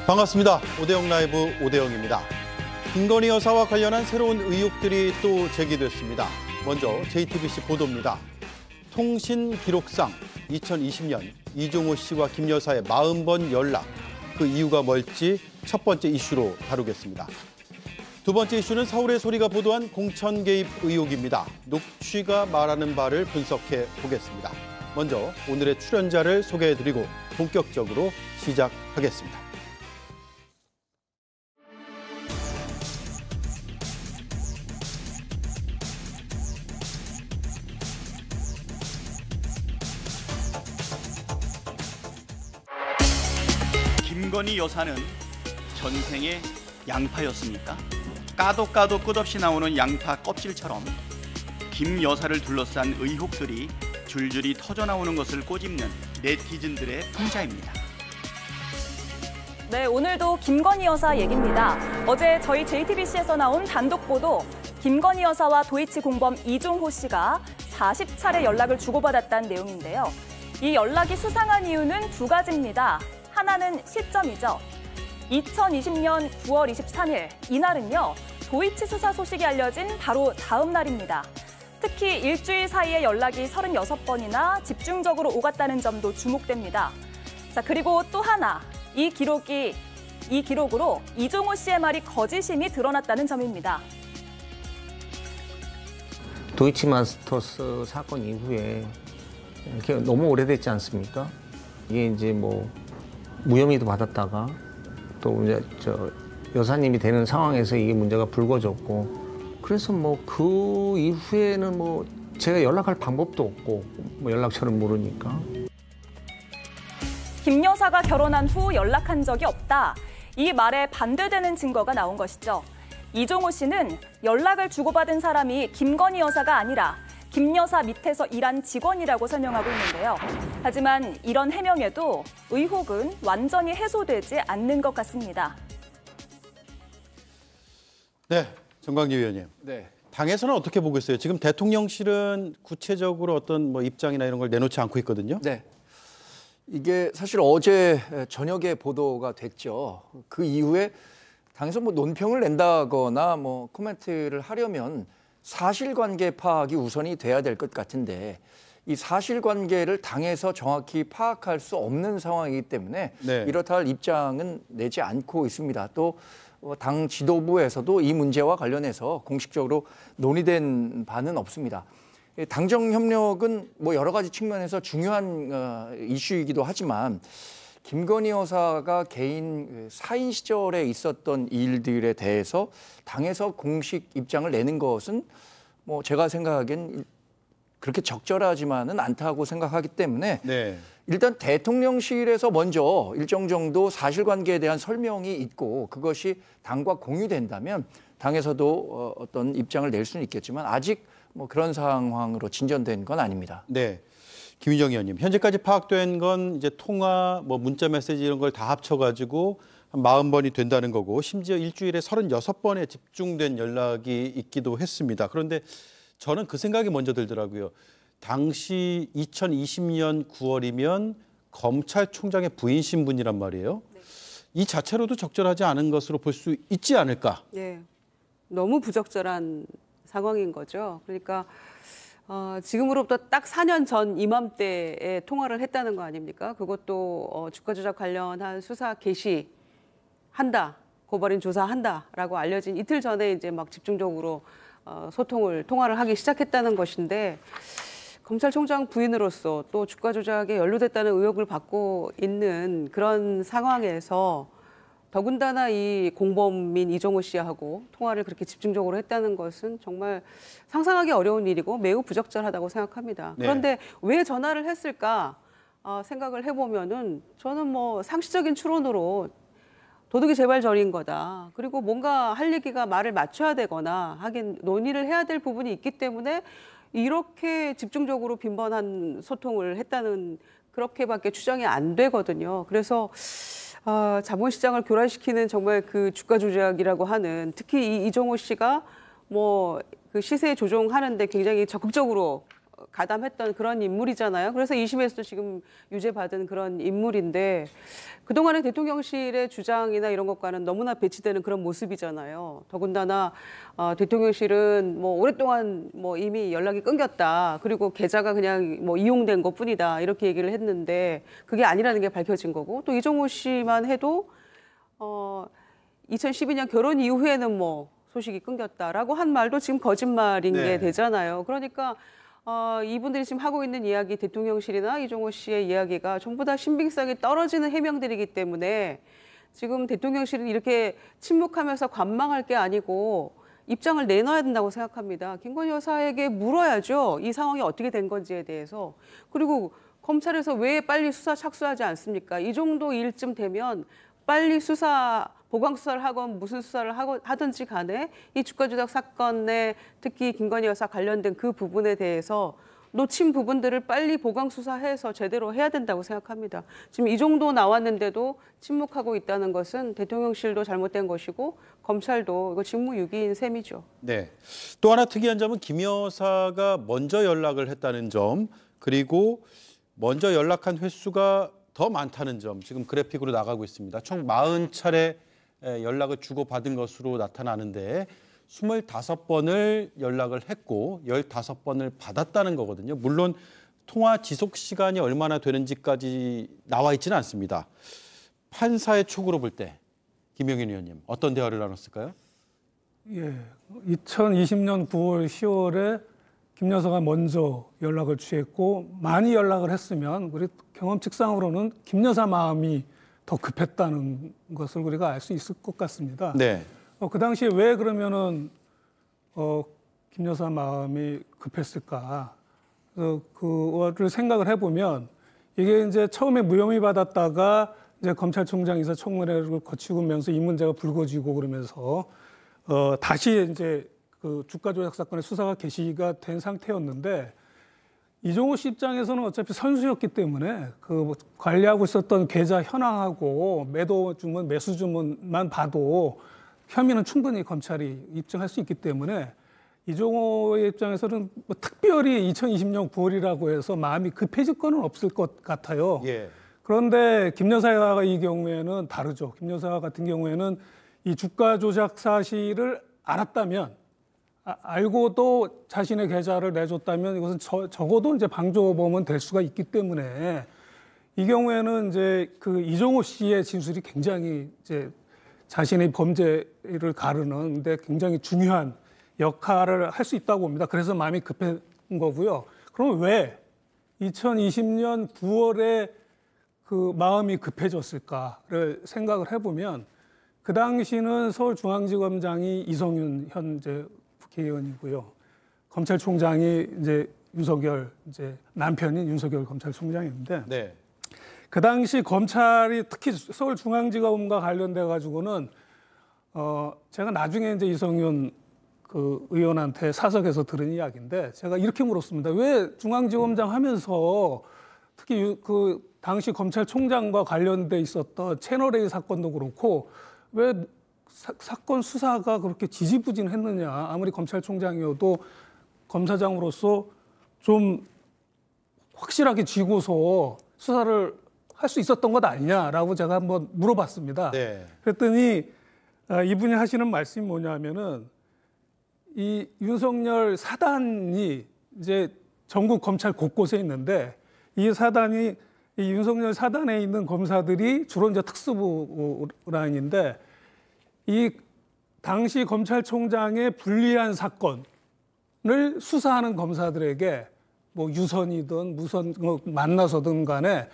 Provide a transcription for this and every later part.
반갑습니다. 오대영 라이브 오대영입니다. 김건희 여사와 관련한 새로운 의혹들이 또 제기됐습니다. 먼저 JTBC 보도입니다. 통신 기록상 2020년 이종호 씨와 김 여사의 40번 연락, 그 이유가 뭘지 첫 번째 이슈로 다루겠습니다. 두 번째 이슈는 서울의 소리가 보도한 공천 개입 의혹입니다. 녹취가 말하는 바를 분석해 보겠습니다. 먼저 오늘의 출연자를 소개해드리고 본격적으로 시작하겠습니다. 김건희 여사는 전생에 양파였습니까? 까도 까도 끝없이 나오는 양파 껍질처럼 김 여사를 둘러싼 의혹들이 줄줄이 터져나오는 것을 꼬집는 네티즌들의 풍자입니다. 네, 오늘도 김건희 여사 얘기입니다. 어제 저희 JTBC에서 나온 단독 보도, 김건희 여사와 도이치 공범 이종호 씨가 40차례 연락을 주고받았다는 내용인데요. 이 연락이 수상한 이유는 두 가지입니다. 하나는 시점이죠. 2020년 9월 23일, 이날은요, 도이치 수사 소식이 알려진 바로 다음 날입니다. 특히 일주일 사이에 연락이 36번이나 집중적으로 오갔다는 점도 주목됩니다. 자, 그리고 또 하나, 이 기록으로 이종호 씨의 말이 거짓임이 드러났다는 점입니다. 도이치마스터스 사건 이후에 너무 오래됐지 않습니까? 이게 이제 뭐 무혐의도 받았다가 또 이제 여사님이 되는 상황에서 이게 문제가 불거졌고, 그래서 뭐 그 이후에는 뭐 제가 연락할 방법도 없고 뭐 연락처를 모르니까. 김 여사가 결혼한 후 연락한 적이 없다. 이 말에 반대되는 증거가 나온 것이죠. 이종호 씨는 연락을 주고받은 사람이 김건희 여사가 아니라 김 여사 밑에서 일한 직원이라고 설명하고 있는데요. 하지만 이런 해명에도 의혹은 완전히 해소되지 않는 것 같습니다. 네, 정광기 위원님. 네. 당에서는 어떻게 보고 있어요? 지금 대통령실은 구체적으로 어떤 뭐 입장이나 이런 걸 내놓지 않고 있거든요. 네. 이게 사실 어제 저녁에 보도가 됐죠. 그 이후에 당에서 뭐 논평을 낸다거나 뭐 코멘트를 하려면 사실관계 파악이 우선이 돼야 될 것 같은데, 이 사실관계를 당에서 정확히 파악할 수 없는 상황이기 때문에 네. 이렇다 할 입장은 내지 않고 있습니다. 또 당 지도부에서도 이 문제와 관련해서 공식적으로 논의된 바는 없습니다. 당정 협력은 뭐 여러 가지 측면에서 중요한 이슈이기도 하지만, 김건희 여사가 개인 사인 시절에 있었던 일들에 대해서 당에서 공식 입장을 내는 것은 뭐 제가 생각하기엔 그렇게 적절하지만은 않다고 생각하기 때문에 네. 일단 대통령실에서 먼저 일정 정도 사실관계에 대한 설명이 있고 그것이 당과 공유된다면 당에서도 어떤 입장을 낼 수는 있겠지만 아직 뭐 그런 상황으로 진전된 건 아닙니다. 네. 김희정 의원님, 현재까지 파악된 건 이제 통화, 뭐 문자 메시지 이런 걸 다 합쳐가지고 한 40번이 된다는 거고, 심지어 일주일에 36번에 집중된 연락이 있기도 했습니다. 그런데 저는 그 생각이 먼저 들더라고요. 당시 2020년 9월이면 검찰총장의 부인 신분이란 말이에요. 네. 이 자체로도 적절하지 않은 것으로 볼 수 있지 않을까? 네, 너무 부적절한 상황인 거죠. 그러니까 지금으로부터 딱 4년 전 이맘때에 통화를 했다는 거 아닙니까? 그것도 주가 조작 관련한 수사 개시한다, 고발인 조사한다라고 알려진 이틀 전에 이제 막 집중적으로 통화를 하기 시작했다는 것인데, 검찰총장 부인으로서 또 주가 조작에 연루됐다는 의혹을 받고 있는 그런 상황에서 더군다나 이 공범인 이종호 씨하고 통화를 그렇게 집중적으로 했다는 것은 정말 상상하기 어려운 일이고 매우 부적절하다고 생각합니다. 네. 그런데 왜 전화를 했을까 생각을 해보면은 저는 뭐 상식적인 추론으로 도둑이 제발 저린 거다. 그리고 뭔가 할 얘기가 말을 맞춰야 되거나 하긴 논의를 해야 될 부분이 있기 때문에 이렇게 집중적으로 빈번한 소통을 했다는 그렇게밖에 추정이 안 되거든요. 그래서 자본시장을 교란시키는 정말 그 주가 조작이라고 하는, 특히 이 이종호 씨가 뭐 그 시세 조종하는데 굉장히 적극적으로 가담했던 그런 인물이잖아요. 그래서 2심에서도 지금 유죄받은 그런 인물인데 그동안의 대통령실의 주장이나 이런 것과는 너무나 배치되는 그런 모습이잖아요. 더군다나 대통령실은 뭐 오랫동안 뭐 이미 연락이 끊겼다. 그리고 계좌가 그냥 뭐 이용된 것뿐이다. 이렇게 얘기를 했는데 그게 아니라는 게 밝혀진 거고 또 이종호 씨만 해도 2012년 결혼 이후에는 뭐 소식이 끊겼다라고 한 말도 지금 거짓말인 게 되잖아요. 그러니까 이분들이 지금 하고 있는 이야기, 대통령실이나 이종호 씨의 이야기가 전부 다 신빙성이 떨어지는 해명들이기 때문에 지금 대통령실은 이렇게 침묵하면서 관망할 게 아니고 입장을 내놔야 된다고 생각합니다. 김건희 여사에게 물어야죠. 이 상황이 어떻게 된 건지에 대해서. 그리고 검찰에서 왜 빨리 수사 착수하지 않습니까? 이 정도 일쯤 되면 빨리 보강 수사를 하건 무슨 수사를 하든지 간에 이 주가 조작 사건에 특히 김건희 여사 관련된 그 부분에 대해서 놓친 부분들을 빨리 보강 수사해서 제대로 해야 된다고 생각합니다. 지금 이 정도 나왔는데도 침묵하고 있다는 것은 대통령실도 잘못된 것이고 검찰도 이거 직무유기인 셈이죠. 네. 또 하나 특이한 점은 김 여사가 먼저 연락을 했다는 점, 그리고 먼저 연락한 횟수가 더 많다는 점, 지금 그래픽으로 나가고 있습니다. 총 40차례 연락을 주고받은 것으로 나타나는데 25번을 연락을 했고 15번을 받았다는 거거든요. 물론 통화 지속 시간이 얼마나 되는지까지 나와 있지는 않습니다. 판사의 촉으로 볼 때 김영인 의원님 어떤 대화를 나눴을까요? 예, 2020년 9월, 10월에 김 여사가 먼저 연락을 취했고 많이 연락을 했으면 우리 경험칙상으로는 김 여사 마음이 더 급했다는 것을 우리가 알 수 있을 것 같습니다. 네. 그 당시에 왜 그러면은 김 여사 마음이 급했을까? 그거를 생각을 해보면 이게 이제 처음에 무혐의 받았다가 이제 검찰총장 인사청문회를 거치면서 이 문제가 불거지고 그러면서 다시 이제 그 주가 조작 사건의 수사가 개시가 된 상태였는데 이종호 씨 입장에서는 어차피 선수였기 때문에 그 관리하고 있었던 계좌 현황하고 매도 주문, 매수 주문만 봐도 혐의는 충분히 검찰이 입증할 수 있기 때문에 이종호의 입장에서는 뭐 특별히 2020년 9월이라고 해서 마음이 급해질 거는 없을 것 같아요. 예. 그런데 김 여사가 이 경우에는 다르죠. 김 여사 같은 경우에는 이 주가 조작 사실을 알았다면 알고도 자신의 계좌를 내줬다면 이것은 적어도 이제 방조범은 될 수가 있기 때문에 이 경우에는 이제 그 이종호 씨의 진술이 굉장히 이제 자신의 범죄를 가르는데 굉장히 중요한 역할을 할 수 있다고 봅니다. 그래서 마음이 급한 거고요. 그럼 왜 2020년 9월에 그 마음이 급해졌을까를 생각을 해보면 그 당시는 서울중앙지검장이 이성윤 현재 국회의원이고요. 검찰총장이 이제 윤석열 이제 남편인 윤석열 검찰총장인데 네. 그 당시 검찰이 특히 서울중앙지검과 관련돼 가지고는 제가 나중에 이제 이성윤 그 의원한테 사석에서 들은 이야기인데 제가 이렇게 물었습니다. 왜 중앙지검장 하면서 특히 그 당시 검찰총장과 관련돼 있었던 채널A 사건도 그렇고 왜 사건 수사가 그렇게 지지부진했느냐. 아무리 검찰총장이어도 검사장으로서 좀 확실하게 쥐고서 수사를 할 수 있었던 것 아니냐라고 제가 한번 물어봤습니다. 네. 그랬더니 이분이 하시는 말씀이 뭐냐면은 이 윤석열 사단이 이제 전국 검찰 곳곳에 있는데 이 사단이 이 윤석열 사단에 있는 검사들이 주로 이제 특수부 라인인데 이 당시 검찰총장의 불리한 사건을 수사하는 검사들에게 뭐 유선이든 무선 만나서든 간에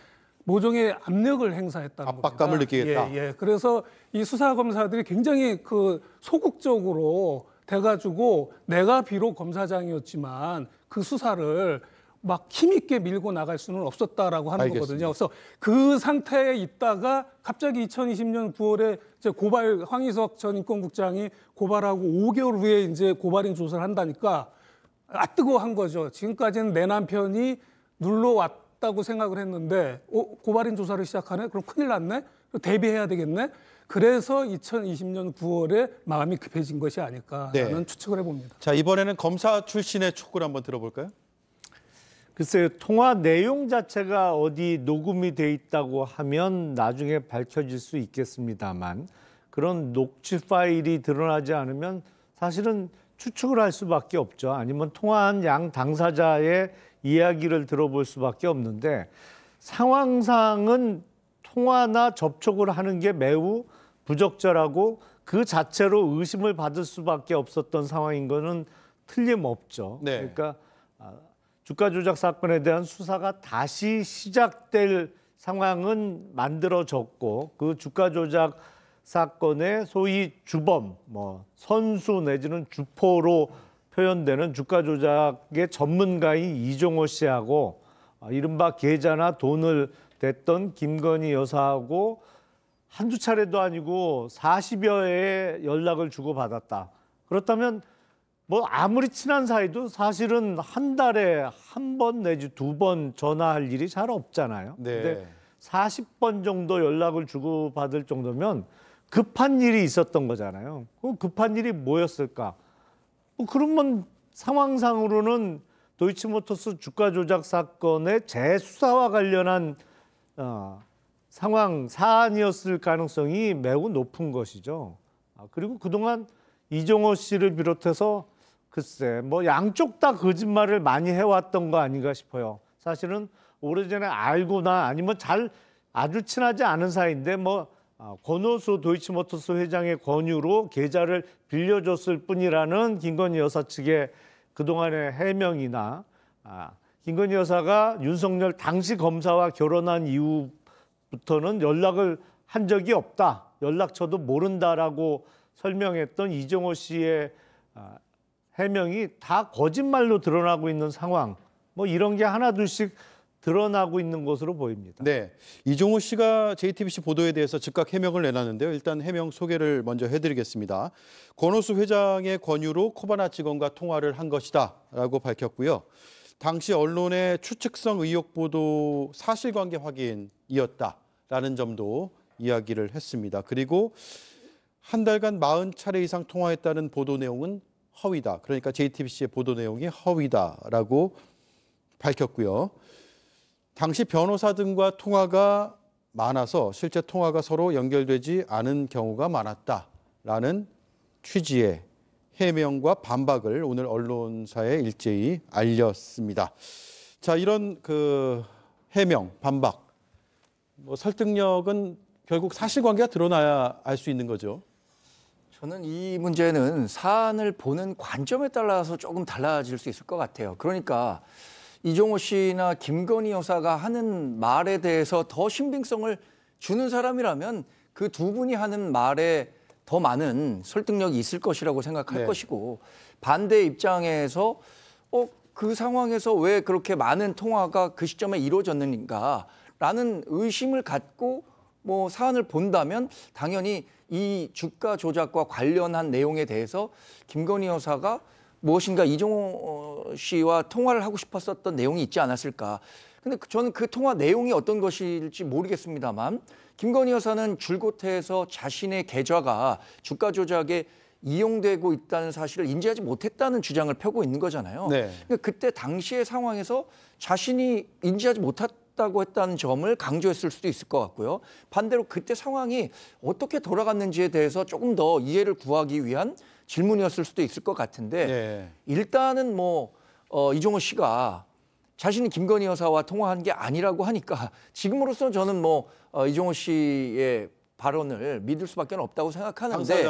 모종의 압력을 행사했다는 압박감을 겁니다. 느끼겠다. 예. 그래서 이 수사 검사들이 굉장히 그 소극적으로 돼가지고 내가 비록 검사장이었지만 그 수사를 막 힘있게 밀고 나갈 수는 없었다라고 하는 알겠습니다. 거거든요. 그래서 그 상태에 있다가 갑자기 2020년 9월에 이제 고발 황희석 전 인권국장이 고발하고 5개월 후에 이제 고발인 조사를 한다니까 뜨거워한 거죠. 지금까지는 내 남편이 눌러왔다고 생각을 했는데 고발인 조사를 시작하네? 그럼 큰일 났네? 대비해야 되겠네? 그래서 2020년 9월에 마음이 급해진 것이 아닐까라는 추측을 해봅니다. 자, 이번에는 검사 출신의 촉을 한번 들어볼까요? 글쎄요, 통화 내용 자체가 어디 녹음이 돼 있다고 하면 나중에 밝혀질 수 있겠습니다만 그런 녹취 파일이 드러나지 않으면 사실은 추측을 할 수밖에 없죠. 아니면 통화한 양 당사자의 이야기를 들어볼 수밖에 없는데 상황상은 통화나 접촉을 하는 게 매우 부적절하고 그 자체로 의심을 받을 수밖에 없었던 상황인 거는 틀림없죠. 네. 그러니까 주가 조작 사건에 대한 수사가 다시 시작될 상황은 만들어졌고 그 주가 조작 사건의 소위 주범, 선수 내지는 주포로 표현되는 주가 조작의 전문가인 이종호 씨하고 이른바 계좌나 돈을 댔던 김건희 여사하고 한두 차례도 아니고 40여 회의 연락을 주고받았다. 그렇다면 아무리 친한 사이도 사실은 한 달에 한 번 내지 두 번 전화할 일이 잘 없잖아요. 네. 근데 40번 정도 연락을 주고받을 정도면 급한 일이 있었던 거잖아요. 그 급한 일이 뭐였을까? 그러면 상황상으로는 도이치모터스 주가 조작 사건의 재수사와 관련한 사안이었을 가능성이 매우 높은 것이죠. 그리고 그동안 이종호 씨를 비롯해서 글쎄 양쪽 다 거짓말을 많이 해왔던 거 아닌가 싶어요. 사실은 오래전에 알고나 아니면 아주 친하지 않은 사이인데 권오수 도이치모터스 회장의 권유로 계좌를 빌려줬을 뿐이라는 김건희 여사 측의 그동안의 해명이나 김건희 여사가 윤석열 당시 검사와 결혼한 이후부터는 연락을 한 적이 없다. 연락처도 모른다라고 설명했던 이종호 씨의 해명이 다 거짓말로 드러나고 있는 상황. 이런 게 하나둘씩 드러나고 있는 것으로 보입니다. 네, 이종호 씨가 JTBC 보도에 대해서 즉각 해명을 내놨는데요. 일단 해명 소개를 먼저 해드리겠습니다. 권오수 회장의 권유로 코바나 직원과 통화를 한 것이다라고 밝혔고요. 당시 언론의 추측성 의혹 보도 사실관계 확인이었다라는 점도 이야기를 했습니다. 그리고 한 달간 40차례 이상 통화했다는 보도 내용은 허위다. 그러니까 JTBC의 보도 내용이 허위다라고 밝혔고요. 당시 변호사 등과 통화가 많아서 실제 통화가 서로 연결되지 않은 경우가 많았다라는 취지의 해명과 반박을 오늘 언론사에 일제히 알렸습니다. 자, 이런 해명, 반박, 설득력은 결국 사실관계가 드러나야 알 수 있는 거죠. 저는 이 문제는 사안을 보는 관점에 따라서 조금 달라질 수 있을 것 같아요. 그러니까 이종호 씨나 김건희 여사가 하는 말에 대해서 더 신빙성을 주는 사람이라면 그 두 분이 하는 말에 더 많은 설득력이 있을 것이라고 생각할 것이고 반대 입장에서 그 상황에서 왜 그렇게 많은 통화가 그 시점에 이루어졌는가라는 의심을 갖고 사안을 본다면 당연히 이 주가 조작과 관련한 내용에 대해서 김건희 여사가 무엇인가 이종호 씨와 통화를 하고 싶었었던 내용이 있지 않았을까. 근데 저는 그 통화 내용이 어떤 것일지 모르겠습니다만 김건희 여사는 줄곧 해서 자신의 계좌가 주가 조작에 이용되고 있다는 사실을 인지하지 못했다는 주장을 펴고 있는 거잖아요. 네. 그러니까 그때 당시의 상황에서 자신이 인지하지 못했다고 했다는 점을 강조했을 수도 있을 것 같고요. 반대로 그때 상황이 어떻게 돌아갔는지에 대해서 조금 더 이해를 구하기 위한 질문이었을 수도 있을 것 같은데 네. 일단은 이종호 씨가 자신이 김건희 여사와 통화한 게 아니라고 하니까 지금으로서는 저는 이종호 씨의 발언을 믿을 수밖에 없다고 생각하는데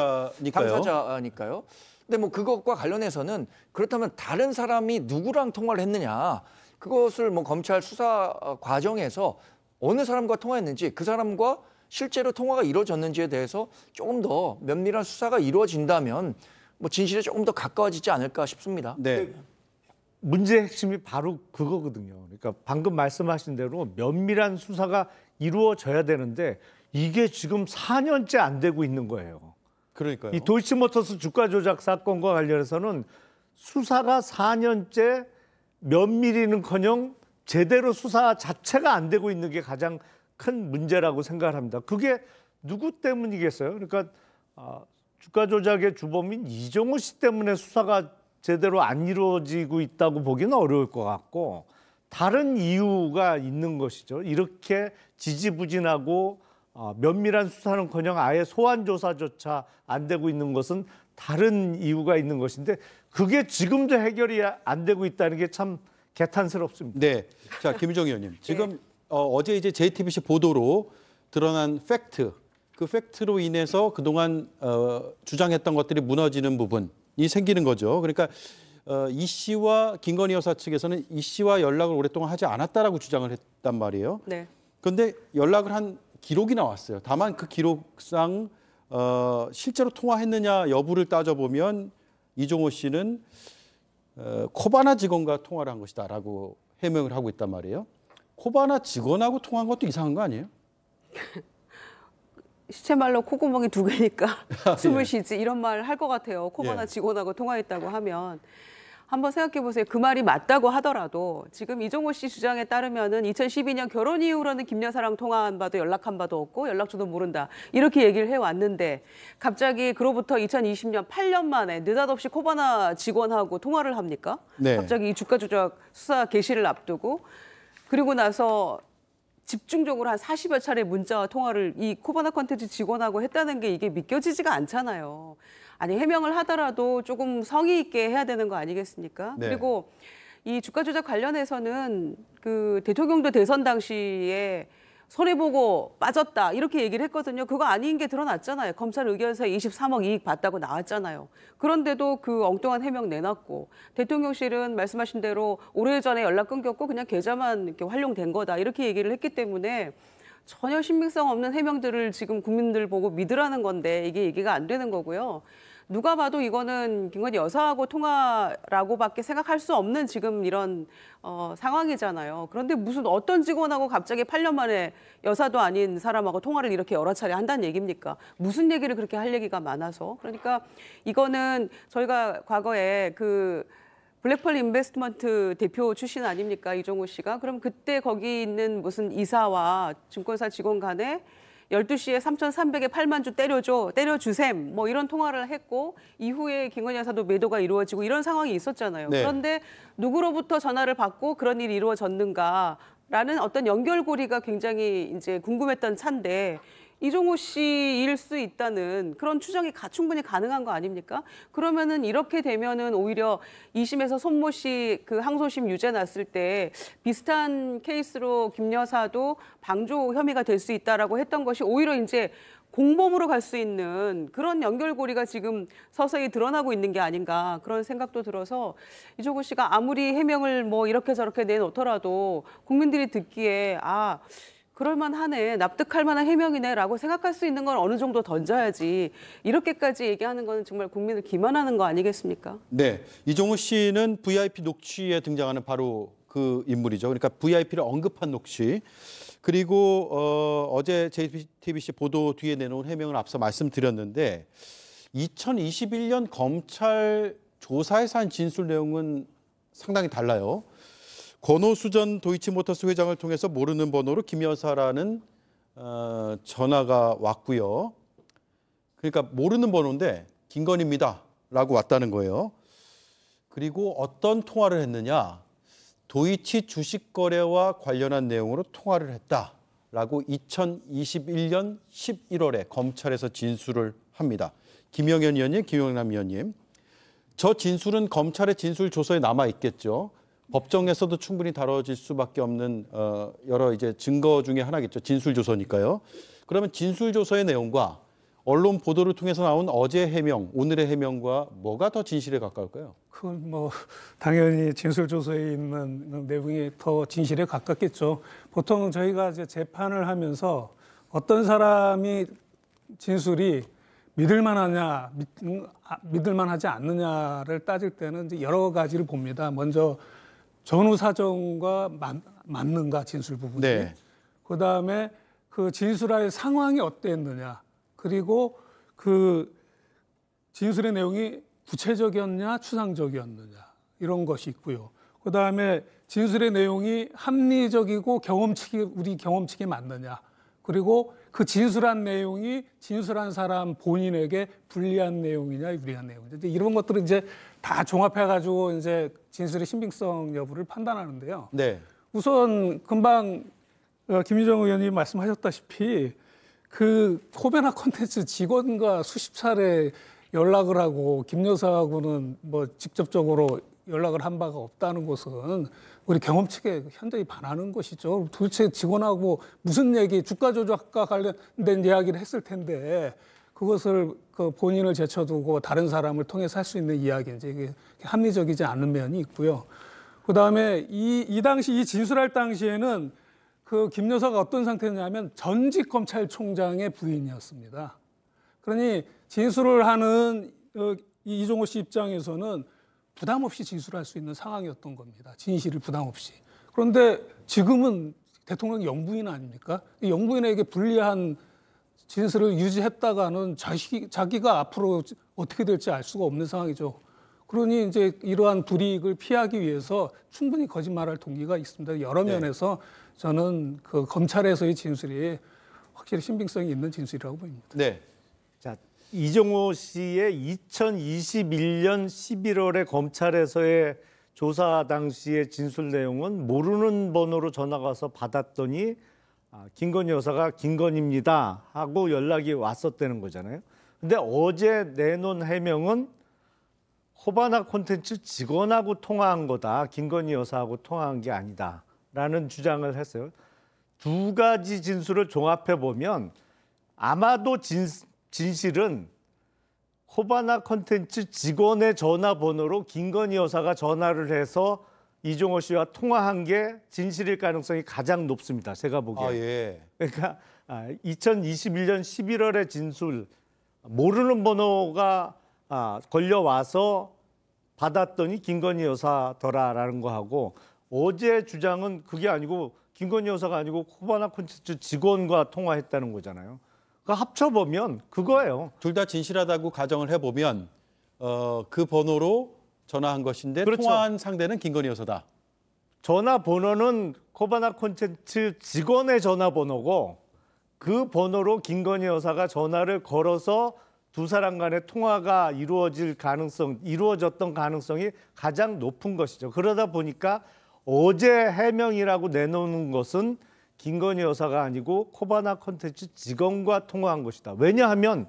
당사자니까요. 근데 그것과 관련해서는 그렇다면 다른 사람이 누구랑 통화를 했느냐 그것을 검찰 수사 과정에서 어느 사람과 통화했는지 그 사람과 실제로 통화가 이루어졌는지에 대해서 조금 더 면밀한 수사가 이루어진다면 진실에 조금 더 가까워지지 않을까 싶습니다. 네. 문제의 핵심이 바로 그거거든요. 그러니까 방금 말씀하신 대로 면밀한 수사가 이루어져야 되는데 이게 지금 4년째 안 되고 있는 거예요. 그러니까요. 이 도이치모터스 주가 조작 사건과 관련해서는 수사가 4년째 면밀히는커녕 제대로 수사 자체가 안 되고 있는 게 가장 큰 문제라고 생각을 합니다. 그게 누구 때문이겠어요? 그러니까 주가 조작의 주범인 이종호 씨 때문에 수사가 제대로 안 이루어지고 있다고 보기는 어려울 것 같고 다른 이유가 있는 것이죠. 이렇게 지지부진하고 면밀한 수사는커녕 아예 소환 조사조차 안 되고 있는 것은 다른 이유가 있는 것인데 그게 지금도 해결이 안 되고 있다는 게 참 개탄스럽습니다. 네, 자 김유정 의원님, 지금 어제 이제 JTBC 보도로 드러난 팩트, 그 팩트로 인해서 그동안 주장했던 것들이 무너지는 부분이 생기는 거죠. 그러니까 이 씨와 김건희 여사 측에서는 이 씨와 연락을 오랫동안 하지 않았다라고 주장을 했단 말이에요. 네. 그런데 연락을 한 기록이 나왔어요. 다만 그 기록상 실제로 통화했느냐 여부를 따져보면 이종호 씨는 코바나 직원과 통화를 한 것이다라고 해명을 하고 있단 말이에요. 코바나 직원하고 통화한 것도 이상한 거 아니에요? 시체말로 콧구멍이 두 개니까 숨을 예. 쉬지 이런 말 할 것 같아요. 코바나 예. 직원하고 통화했다고 하면. 한번 생각해 보세요. 그 말이 맞다고 하더라도 지금 이종호 씨 주장에 따르면은 2012년 결혼 이후로는 김 여사랑 통화한 바도 연락한 바도 없고 연락처도 모른다. 이렇게 얘기를 해왔는데 갑자기 그로부터 2020년 8년 만에 느닷없이 코바나 직원하고 통화를 합니까? 네. 갑자기 이 주가 조작 수사 개시를 앞두고 그리고 나서 집중적으로 한 40여 차례 문자와 통화를 이 코바나 컨텐츠 직원하고 했다는 게 이게 믿겨지지가 않잖아요. 아니 해명을 하더라도 조금 성의 있게 해야 되는 거 아니겠습니까? 네. 그리고 이 주가 조작 관련해서는 그 대통령도 대선 당시에 손해보고 빠졌다 이렇게 얘기를 했거든요. 그거 아닌 게 드러났잖아요. 검찰 의견서에 23억 이익 봤다고 나왔잖아요. 그런데도 그 엉뚱한 해명 내놨고 대통령실은 말씀하신 대로 오래전에 연락 끊겼고 그냥 계좌만 이렇게 활용된 거다 이렇게 얘기를 했기 때문에 전혀 신빙성 없는 해명들을 지금 국민들 보고 믿으라는 건데 이게 얘기가 안 되는 거고요. 누가 봐도 이거는 김건희 여사하고 통화라고밖에 생각할 수 없는 지금 이런 상황이잖아요. 그런데 무슨 어떤 직원하고 갑자기 8년 만에 여사도 아닌 사람하고 통화를 이렇게 여러 차례 한다는 얘기입니까? 무슨 얘기를 그렇게 할 얘기가 많아서. 그러니까 이거는 저희가 과거에 그 블랙펄 인베스트먼트 대표 출신 아닙니까? 이종호 씨가. 그럼 그때 거기 있는 무슨 이사와 증권사 직원 간에 12시에 3,300에 8만 주 때려주셈 뭐 이런 통화를 했고 이후에 김건희 여사도 매도가 이루어지고 이런 상황이 있었잖아요. 네. 그런데 누구로부터 전화를 받고 그런 일이 이루어졌는가라는 어떤 연결고리가 굉장히 이제 궁금했던 차인데 이종호 씨일 수 있다는 그런 추정이 충분히 가능한 거 아닙니까? 그러면은 이렇게 되면은 오히려 2심에서 손모 씨 그 항소심 유죄 났을 때 비슷한 케이스로 김 여사도 방조 혐의가 될 수 있다라고 했던 것이 오히려 이제 공범으로 갈 수 있는 그런 연결고리가 지금 서서히 드러나고 있는 게 아닌가 그런 생각도 들어서 이종호 씨가 아무리 해명을 뭐 이렇게 저렇게 내놓더라도 국민들이 듣기에 그럴만하네, 납득할 만한 해명이네라고 생각할 수 있는 건 어느 정도 던져야지 이렇게까지 얘기하는 건 정말 국민을 기만하는 거 아니겠습니까? 네, 이종호 씨는 VIP 녹취에 등장하는 바로 그 인물이죠. 그러니까 VIP를 언급한 녹취. 그리고 어제 JTBC 보도 뒤에 내놓은 해명을 앞서 말씀드렸는데 2021년 검찰 조사에서 한 진술 내용은 상당히 달라요. 권오수 전 도이치모터스 회장을 통해서 모르는 번호로 김 여사라는 전화가 왔고요. 그러니까 모르는 번호인데 김건희입니다라고 왔다는 거예요. 그리고 어떤 통화를 했느냐. 도이치 주식 거래와 관련한 내용으로 통화를 했다라고 2021년 11월에 검찰에서 진술을 합니다. 김영현 의원님, 김영남 의원님. 저 진술은 검찰의 진술 조서에 남아 있겠죠. 법정에서도 충분히 다뤄질 수밖에 없는 여러 이제 증거 중에 하나겠죠. 진술 조서니까요. 그러면 진술 조서의 내용과 언론 보도를 통해서 나온 어제 해명, 오늘의 해명과 뭐가 더 진실에 가까울까요? 그건 뭐 당연히 진술 조서에 있는 내용이 더 진실에 가깝겠죠. 보통 저희가 이제 재판을 하면서 어떤 사람이 진술이 믿을만하냐, 믿을만하지 않느냐를 따질 때는 이제 여러 가지를 봅니다. 먼저 전후 사정과 맞는가 진술 부분이. 네. 그다음에 그 진술할 상황이 어땠느냐. 그리고 그 진술의 내용이 구체적이었냐 추상적이었느냐 이런 것이 있고요. 그다음에 진술의 내용이 합리적이고 우리 경험칙에 맞느냐. 그리고 그 진술한 내용이 진술한 사람 본인에게 불리한 내용이냐 유리한 내용이냐. 이런 것들은 이제 다 종합해가지고 이제 진술의 신빙성 여부를 판단하는데요. 네. 우선 금방 김유정 의원님 말씀하셨다시피 그 코베나 콘텐츠 직원과 수십 차례 연락을 하고 김 여사하고는 뭐 직접적으로 연락을 한 바가 없다는 것은 우리 경험칙에 현저히 반하는 것이죠. 도대체 직원하고 무슨 얘기, 주가 조작과 관련된 이야기를 했을 텐데 그것을 그 본인을 제쳐두고 다른 사람을 통해서 할 수 있는 이야기인지 이게 합리적이지 않은 면이 있고요. 그다음에 이 당시 이 진술할 당시에는 그 김 여사가 어떤 상태냐면 전직 검찰총장의 부인이었습니다. 그러니 진술을 하는 이종호 씨 입장에서는 부담 없이 진술할 수 있는 상황이었던 겁니다. 진실을 부담 없이. 그런데 지금은 대통령 영부인 아닙니까? 이 영부인에게 불리한 진술을 유지했다가는 자기가 앞으로 어떻게 될지 알 수가 없는 상황이죠. 그러니 이제 이러한 불이익을 피하기 위해서 충분히 거짓말할 동기가 있습니다. 여러 면에서 저는 그 검찰에서의 진술이 확실히 신빙성이 있는 진술이라고 보입니다. 네. 자, 이종호 씨의 2021년 11월에 검찰에서의 조사 당시의 진술 내용은 모르는 번호로 전화가 와서 받았더니 김건희 여사가 김건희입니다 하고 연락이 왔었다는 거잖아요. 근데 어제 내놓은 해명은 코바나 콘텐츠 직원하고 통화한 거다. 김건희 여사하고 통화한 게 아니다라는 주장을 했어요. 두 가지 진술을 종합해 보면 아마도 진실은 코바나 콘텐츠 직원의 전화번호로 김건희 여사가 전화를 해서 이종호 씨와 통화한 게 진실일 가능성이 가장 높습니다. 제가 보기에. 아, 예. 그러니까 2021년 11월의 진술, 모르는 번호가 걸려와서 받았더니 김건희 여사더라라는 거하고 어제 주장은 그게 아니고 김건희 여사가 아니고 코바나 콘텐츠 직원과 통화했다는 거잖아요. 그 합쳐보면 그거예요. 둘 다 진실하다고 가정을 해보면 그 번호로 전화한 것인데 그렇죠. 통화한 상대는 김건희 여사다. 전화번호는 코바나 콘텐츠 직원의 전화번호고 그 번호로 김건희 여사가 전화를 걸어서 두 사람 간의 통화가 이루어졌던 가능성이 가장 높은 것이죠. 그러다 보니까 어제 해명이라고 내놓는 것은 김건희 여사가 아니고 코바나 콘텐츠 직원과 통화한 것이다. 왜냐하면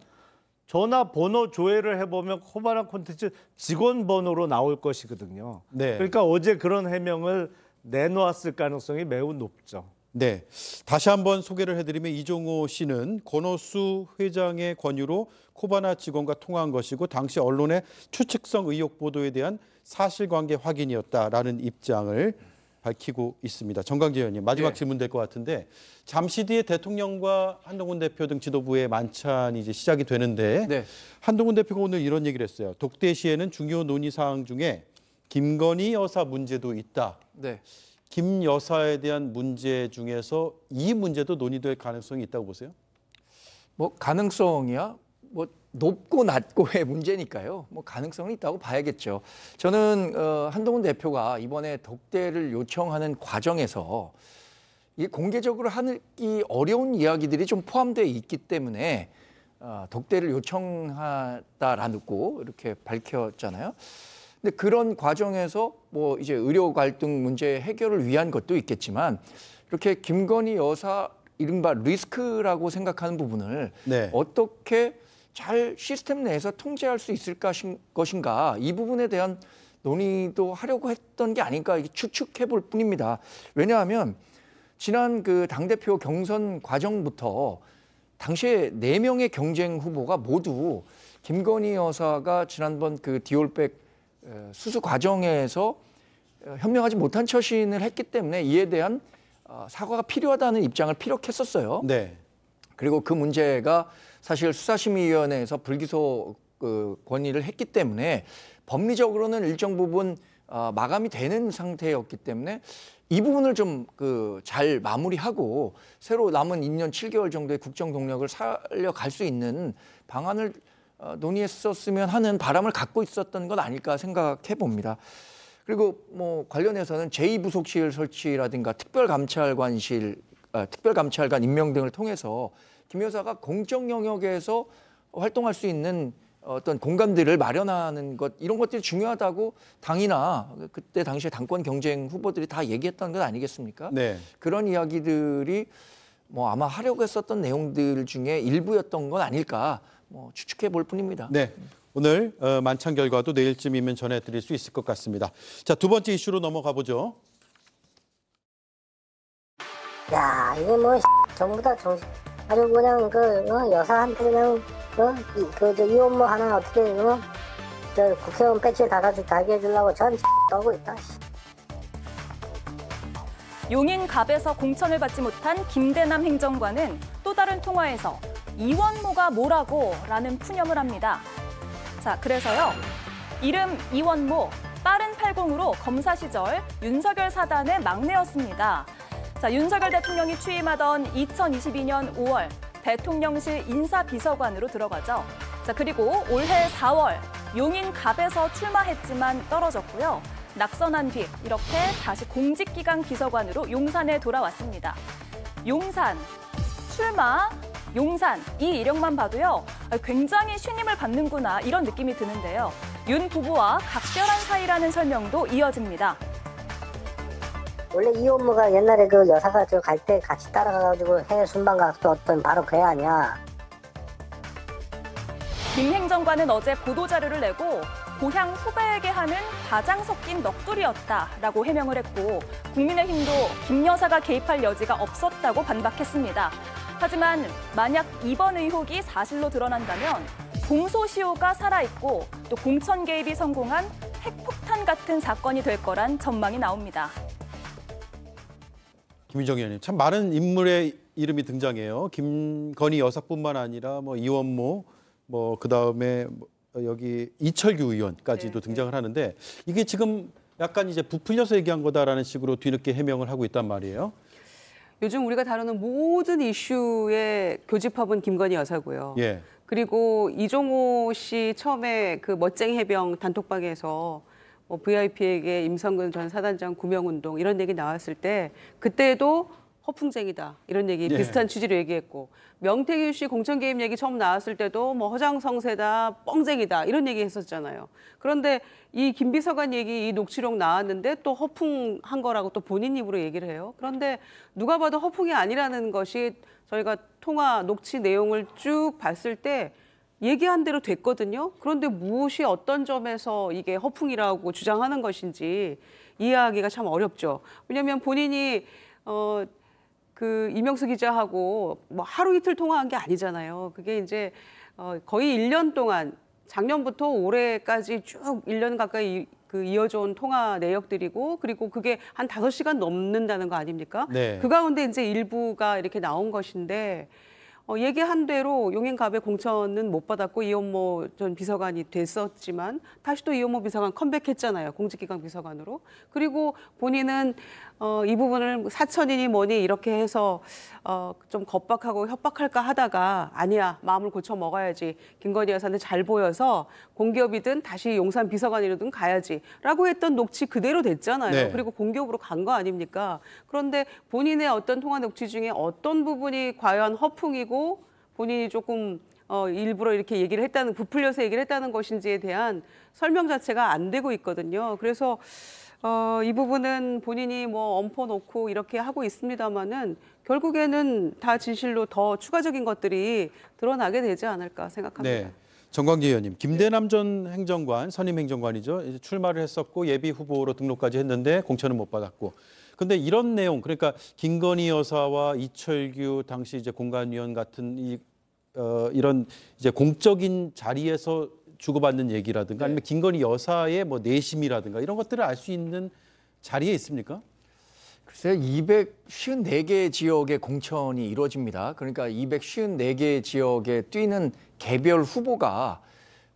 전화번호 조회를 해보면 코바나 콘텐츠 직원 번호로 나올 것이거든요. 네. 그러니까 어제 그런 해명을 내놓았을 가능성이 매우 높죠. 네, 다시 한번 소개를 해드리면 이종호 씨는 권오수 회장의 권유로 코바나 직원과 통화한 것이고 당시 언론의 추측성 의혹 보도에 대한 사실관계 확인이었다라는 입장을 밝히고 있습니다. 정강재 의원님, 마지막 질문 될 것 같은데 잠시 뒤에 대통령과 한동훈 대표 등 지도부의 만찬이 이제 시작이 되는데 한동훈 대표가 오늘 이런 얘기를 했어요. 독대시에는 중요 논의 사항 중에 김건희 여사 문제도 있다. 김 여사에 대한 문제 중에서 이 문제도 논의될 가능성이 있다고 보세요? 뭐 가능성이야 뭐 높고 낮고의 문제니까요. 뭐 가능성은 있다고 봐야겠죠. 저는 한동훈 대표가 이번에 독대를 요청하는 과정에서 이게 공개적으로 하기 어려운 이야기들이 좀 포함되어 있기 때문에 독대를 요청하다라고 이렇게 밝혔잖아요. 근데 그런 과정에서 뭐 이제 의료 갈등 문제 해결을 위한 것도 있겠지만 이렇게 김건희 여사 이른바 리스크라고 생각하는 부분을 어떻게 잘 시스템 내에서 통제할 수 있을 것인가 이 부분에 대한 논의도 하려고 했던 게 아닐까 추측해 볼 뿐입니다. 왜냐하면 지난 그 당대표 경선 과정부터 당시에 4명의 경쟁 후보가 모두 김건희 여사가 지난번 그 디올백 수수 과정에서 현명하지 못한 처신을 했기 때문에 이에 대한 사과가 필요하다는 입장을 피력했었어요. 그리고 그 문제가 사실 수사심의위원회에서 불기소 건의를 했기 때문에 법리적으로는 일정 부분 마감이 되는 상태였기 때문에 이 부분을 좀 잘 마무리하고 새로 남은 2년 7개월 정도의 국정 동력을 살려갈 수 있는 방안을 논의했었으면 하는 바람을 갖고 있었던 건 아닐까 생각해 봅니다. 그리고 뭐 관련해서는 제2부속실 설치라든가 특별감찰관 임명 등을 통해서 김 여사가 공적 영역에서 활동할 수 있는 어떤 공간들을 마련하는 것 이런 것들이 중요하다고 당이나 그때 당시에 당권 경쟁 후보들이 다 얘기했던 것 아니겠습니까? 네. 그런 이야기들이 뭐 아마 하려고 했었던 내용들 중에 일부였던 건 아닐까 뭐 추측해 볼 뿐입니다. 네. 오늘 만찬 결과도 내일쯤이면 전해드릴 수 있을 것 같습니다. 자, 두 번째 이슈로 넘어가 보죠. 야, 이게 뭐 전부 다 정신 아주 그냥 여사한테 그냥 저 이혼모 하나 어떻게 저 국회의원 배치 달게 해주려고 전 떠고 있다. 용인갑에서 공천을 받지 못한 김대남 행정관은 또 다른 통화에서 이원모가 뭐라고 라는 푸념을 합니다. 자, 그래서요. 이름 이원모, 빠른 80으로 검사 시절 윤석열 사단의 막내였습니다. 자, 윤석열 대통령이 취임하던 2022년 5월 대통령실 인사비서관으로 들어가죠. 자, 그리고 올해 4월 용인갑에서 출마했지만 떨어졌고요. 낙선한 뒤 이렇게 다시 공직기강 비서관으로 용산에 돌아왔습니다. 용산, 출마, 용산 이 이력만 봐도요. 굉장히 신임을 받는구나 이런 느낌이 드는데요. 윤 후보와 각별한 사이라는 설명도 이어집니다. 원래 이원모가 옛날에 그 여사가 저 갈 때 같이 따라가가지고 해외 순방 갔었던 바로 걔 아니야. 김 행정관은 어제 보도자료를 내고 고향 후배에게 하는 가장 섞인 넋두리였다라고 해명을 했고 국민의힘도 김 여사가 개입할 여지가 없었다고 반박했습니다. 하지만 만약 이번 의혹이 사실로 드러난다면 공소시효가 살아있고 또 공천 개입이 성공한 핵폭탄 같은 사건이 될 거란 전망이 나옵니다. 김희정 의원님, 참 많은 인물의 이름이 등장해요. 김건희 여사뿐만 아니라 뭐 이원모, 뭐 그다음에 여기 이철규 의원까지도 등장을 하는데 이게 지금 약간 이제 부풀려서 얘기한 거다라는 식으로 뒤늦게 해명을 하고 있단 말이에요. 요즘 우리가 다루는 모든 이슈의 교집합은 김건희 여사고요. 예. 그리고 이종호 씨 처음에 그 멋쟁이 해병 단톡방에서 뭐 VIP에게 임성근 전 사단장 구명운동 이런 얘기 나왔을 때 그때도 허풍쟁이다 이런 얘기 비슷한 취지로 얘기했고 명태균 씨 공천 개입 얘기 처음 나왔을 때도 뭐 허장성세다 뻥쟁이다 이런 얘기 했었잖아요. 그런데 이 김 비서관 얘기 이 녹취록 나왔는데 또 허풍한 거라고 또 본인 입으로 얘기를 해요. 그런데 누가 봐도 허풍이 아니라는 것이 저희가 통화 녹취 내용을 쭉 봤을 때 얘기한 대로 됐거든요. 그런데 무엇이 어떤 점에서 이게 허풍이라고 주장하는 것인지 이해하기가 참 어렵죠. 왜냐하면 본인이 그 이명수 기자하고 뭐 하루 이틀 통화한 게 아니잖아요. 그게 이제 거의 1년 동안 작년부터 올해까지 쭉 1년 가까이 이어져 온 통화 내역들이고 그리고 그게 한 5시간 넘는다는 거 아닙니까? 네. 그 가운데 이제 일부가 이렇게 나온 것인데 얘기한 대로 용인갑의 공천은 못 받았고 이원모 전 비서관이 됐었지만 다시 또 이원모 비서관 컴백했잖아요. 공직기강 비서관으로. 그리고 본인은 이 부분을 사천이니 뭐니 이렇게 해서 좀 겁박하고 협박할까 하다가 아니야 마음을 고쳐 먹어야지 김건희 여사는 잘 보여서 공기업이든 다시 용산 비서관이라든 가야지라고 했던 녹취 그대로 됐잖아요. 네. 그리고 공기업으로 간 거 아닙니까? 그런데 본인의 어떤 통화 녹취 중에 어떤 부분이 과연 허풍이고 본인이 조금 일부러 이렇게 얘기를 했다는 부풀려서 얘기를 했다는 것인지에 대한 설명 자체가 안 되고 있거든요. 그래서 이 부분은 본인이 뭐 엎어놓고 이렇게 하고 있습니다만은 결국에는 다 진실로 더 추가적인 것들이 드러나게 되지 않을까 생각합니다. 네. 정광재 의원님, 김대남 전 행정관, 선임 행정관이죠. 이제 출마를 했었고 예비 후보로 등록까지 했는데 공천은 못 받았고. 근데 이런 내용, 그러니까 김건희 여사와 이철규 당시 이제 공관위원 같은 이런 이제 공적인 자리에서 주고받는 얘기라든가 아니면 김건희 여사의 뭐 내심이라든가 이런 것들을 알 수 있는 자리에 있습니까? 글쎄요, 254개 지역의 공천이 이루어집니다. 그러니까 254개 지역에 뛰는 개별 후보가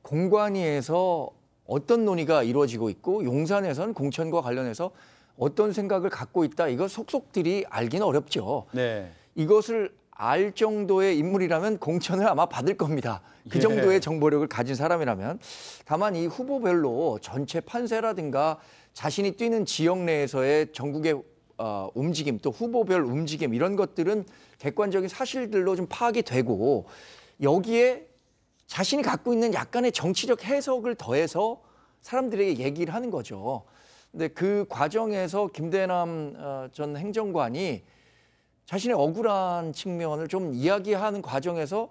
공관위에서 어떤 논의가 이루어지고 있고 용산에서는 공천과 관련해서 어떤 생각을 갖고 있다. 이거 속속들이 알기는 어렵죠. 네. 이것을 알 정도의 인물이라면 공천을 아마 받을 겁니다. 그 정도의 정보력을 가진 사람이라면. 다만 이 후보별로 전체 판세라든가 자신이 뛰는 지역 내에서의 전국의 움직임, 또 후보별 움직임 이런 것들은 객관적인 사실들로 좀 파악이 되고 여기에 자신이 갖고 있는 약간의 정치적 해석을 더해서 사람들에게 얘기를 하는 거죠. 근데 그 과정에서 김대남 전 행정관이 자신의 억울한 측면을 좀 이야기하는 과정에서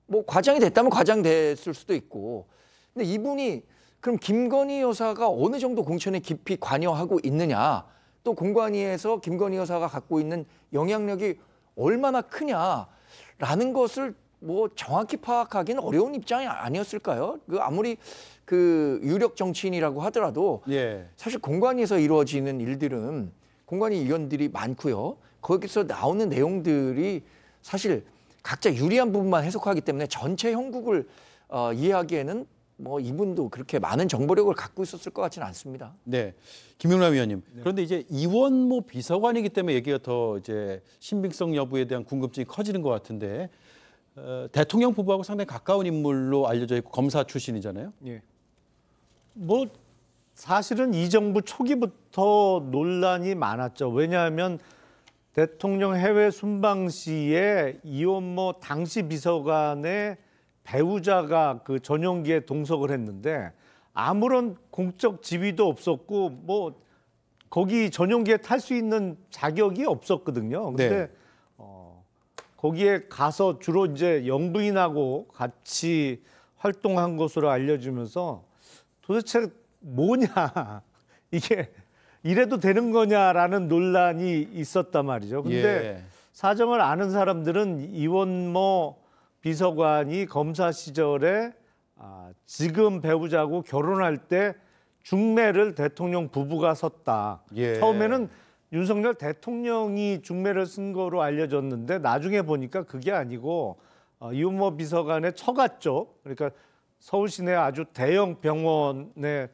뭐 과장이 됐다면 과장됐을 수도 있고, 근데 이분이 그럼 김건희 여사가 어느 정도 공천에 깊이 관여하고 있느냐, 또 공관위에서 김건희 여사가 갖고 있는 영향력이 얼마나 크냐라는 것을 뭐 정확히 파악하기는 어려운 입장이 아니었을까요? 그 아무리 그 유력 정치인이라고 하더라도 예. 사실 공관위에서 이루어지는 일들은 공관위 위원들이 많고요. 거기서 나오는 내용들이 사실 각자 유리한 부분만 해석하기 때문에 전체 형국을 이해하기에는 뭐 이분도 그렇게 많은 정보력을 갖고 있었을 것 같지는 않습니다. 네, 김용남 위원님. 그런데 이제 이원모 비서관이기 때문에 얘기가 더 이제 신빙성 여부에 대한 궁금증이 커지는 것 같은데 대통령 부부하고 상당히 가까운 인물로 알려져 있고 검사 출신이잖아요. 예. 뭐 사실은 이 정부 초기부터 논란이 많았죠. 왜냐하면 대통령 해외 순방 시에 이원모 당시 비서관의 배우자가 그 전용기에 동석을 했는데 아무런 공적 지위도 없었고 뭐 거기 전용기에 탈 수 있는 자격이 없었거든요. 근데 네. 거기에 가서 주로 이제 영부인하고 같이 활동한 것으로 알려지면서 도대체 뭐냐 이게 이래도 되는 거냐라는 논란이 있었단 말이죠. 근데 예. 사정을 아는 사람들은 이원모 비서관이 검사 시절에 지금 배우자고 결혼할 때 중매를 대통령 부부가 섰다. 예. 처음에는 윤석열 대통령이 중매를 쓴 거로 알려졌는데 나중에 보니까 그게 아니고 이원모 비서관의 처가 쪽, 그러니까 서울 시내 아주 대형 병원의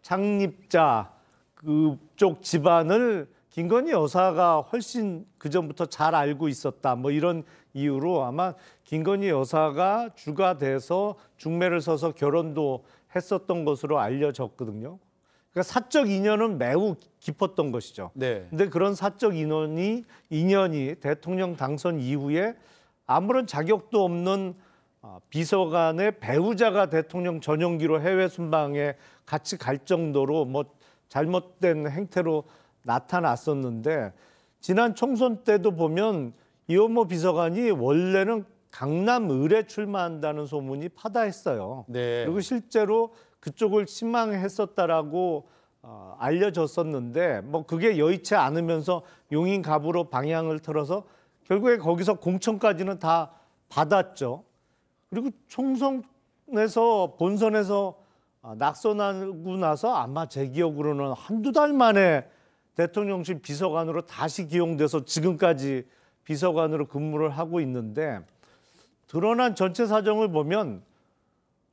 창립자 그쪽 집안을 김건희 여사가 훨씬 그전부터 잘 알고 있었다. 뭐 이런 이유로 아마 김건희 여사가 주가 돼서 중매를 서서 결혼도 했었던 것으로 알려졌거든요. 그러니까 사적 인연은 매우 깊었던 것이죠. 네. 근데 그런 사적 인연이 대통령 당선 이후에 아무런 자격도 없는 비서관의 배우자가 대통령 전용기로 해외 순방에 같이 갈 정도로 뭐 잘못된 행태로 나타났었는데 지난 총선 때도 보면 이원모 비서관이 원래는 강남 을에 출마한다는 소문이 파다했어요. 네. 그리고 실제로 그쪽을 희망했었다라고 알려졌었는데 뭐 그게 여의치 않으면서 용인갑으로 방향을 틀어서 결국에 거기서 공천까지는 다 받았죠. 그리고 총선에서 본선에서 낙선하고 나서 아마 제 기억으로는 한두 달 만에 대통령실 비서관으로 다시 기용돼서 지금까지 비서관으로 근무를 하고 있는데 드러난 전체 사정을 보면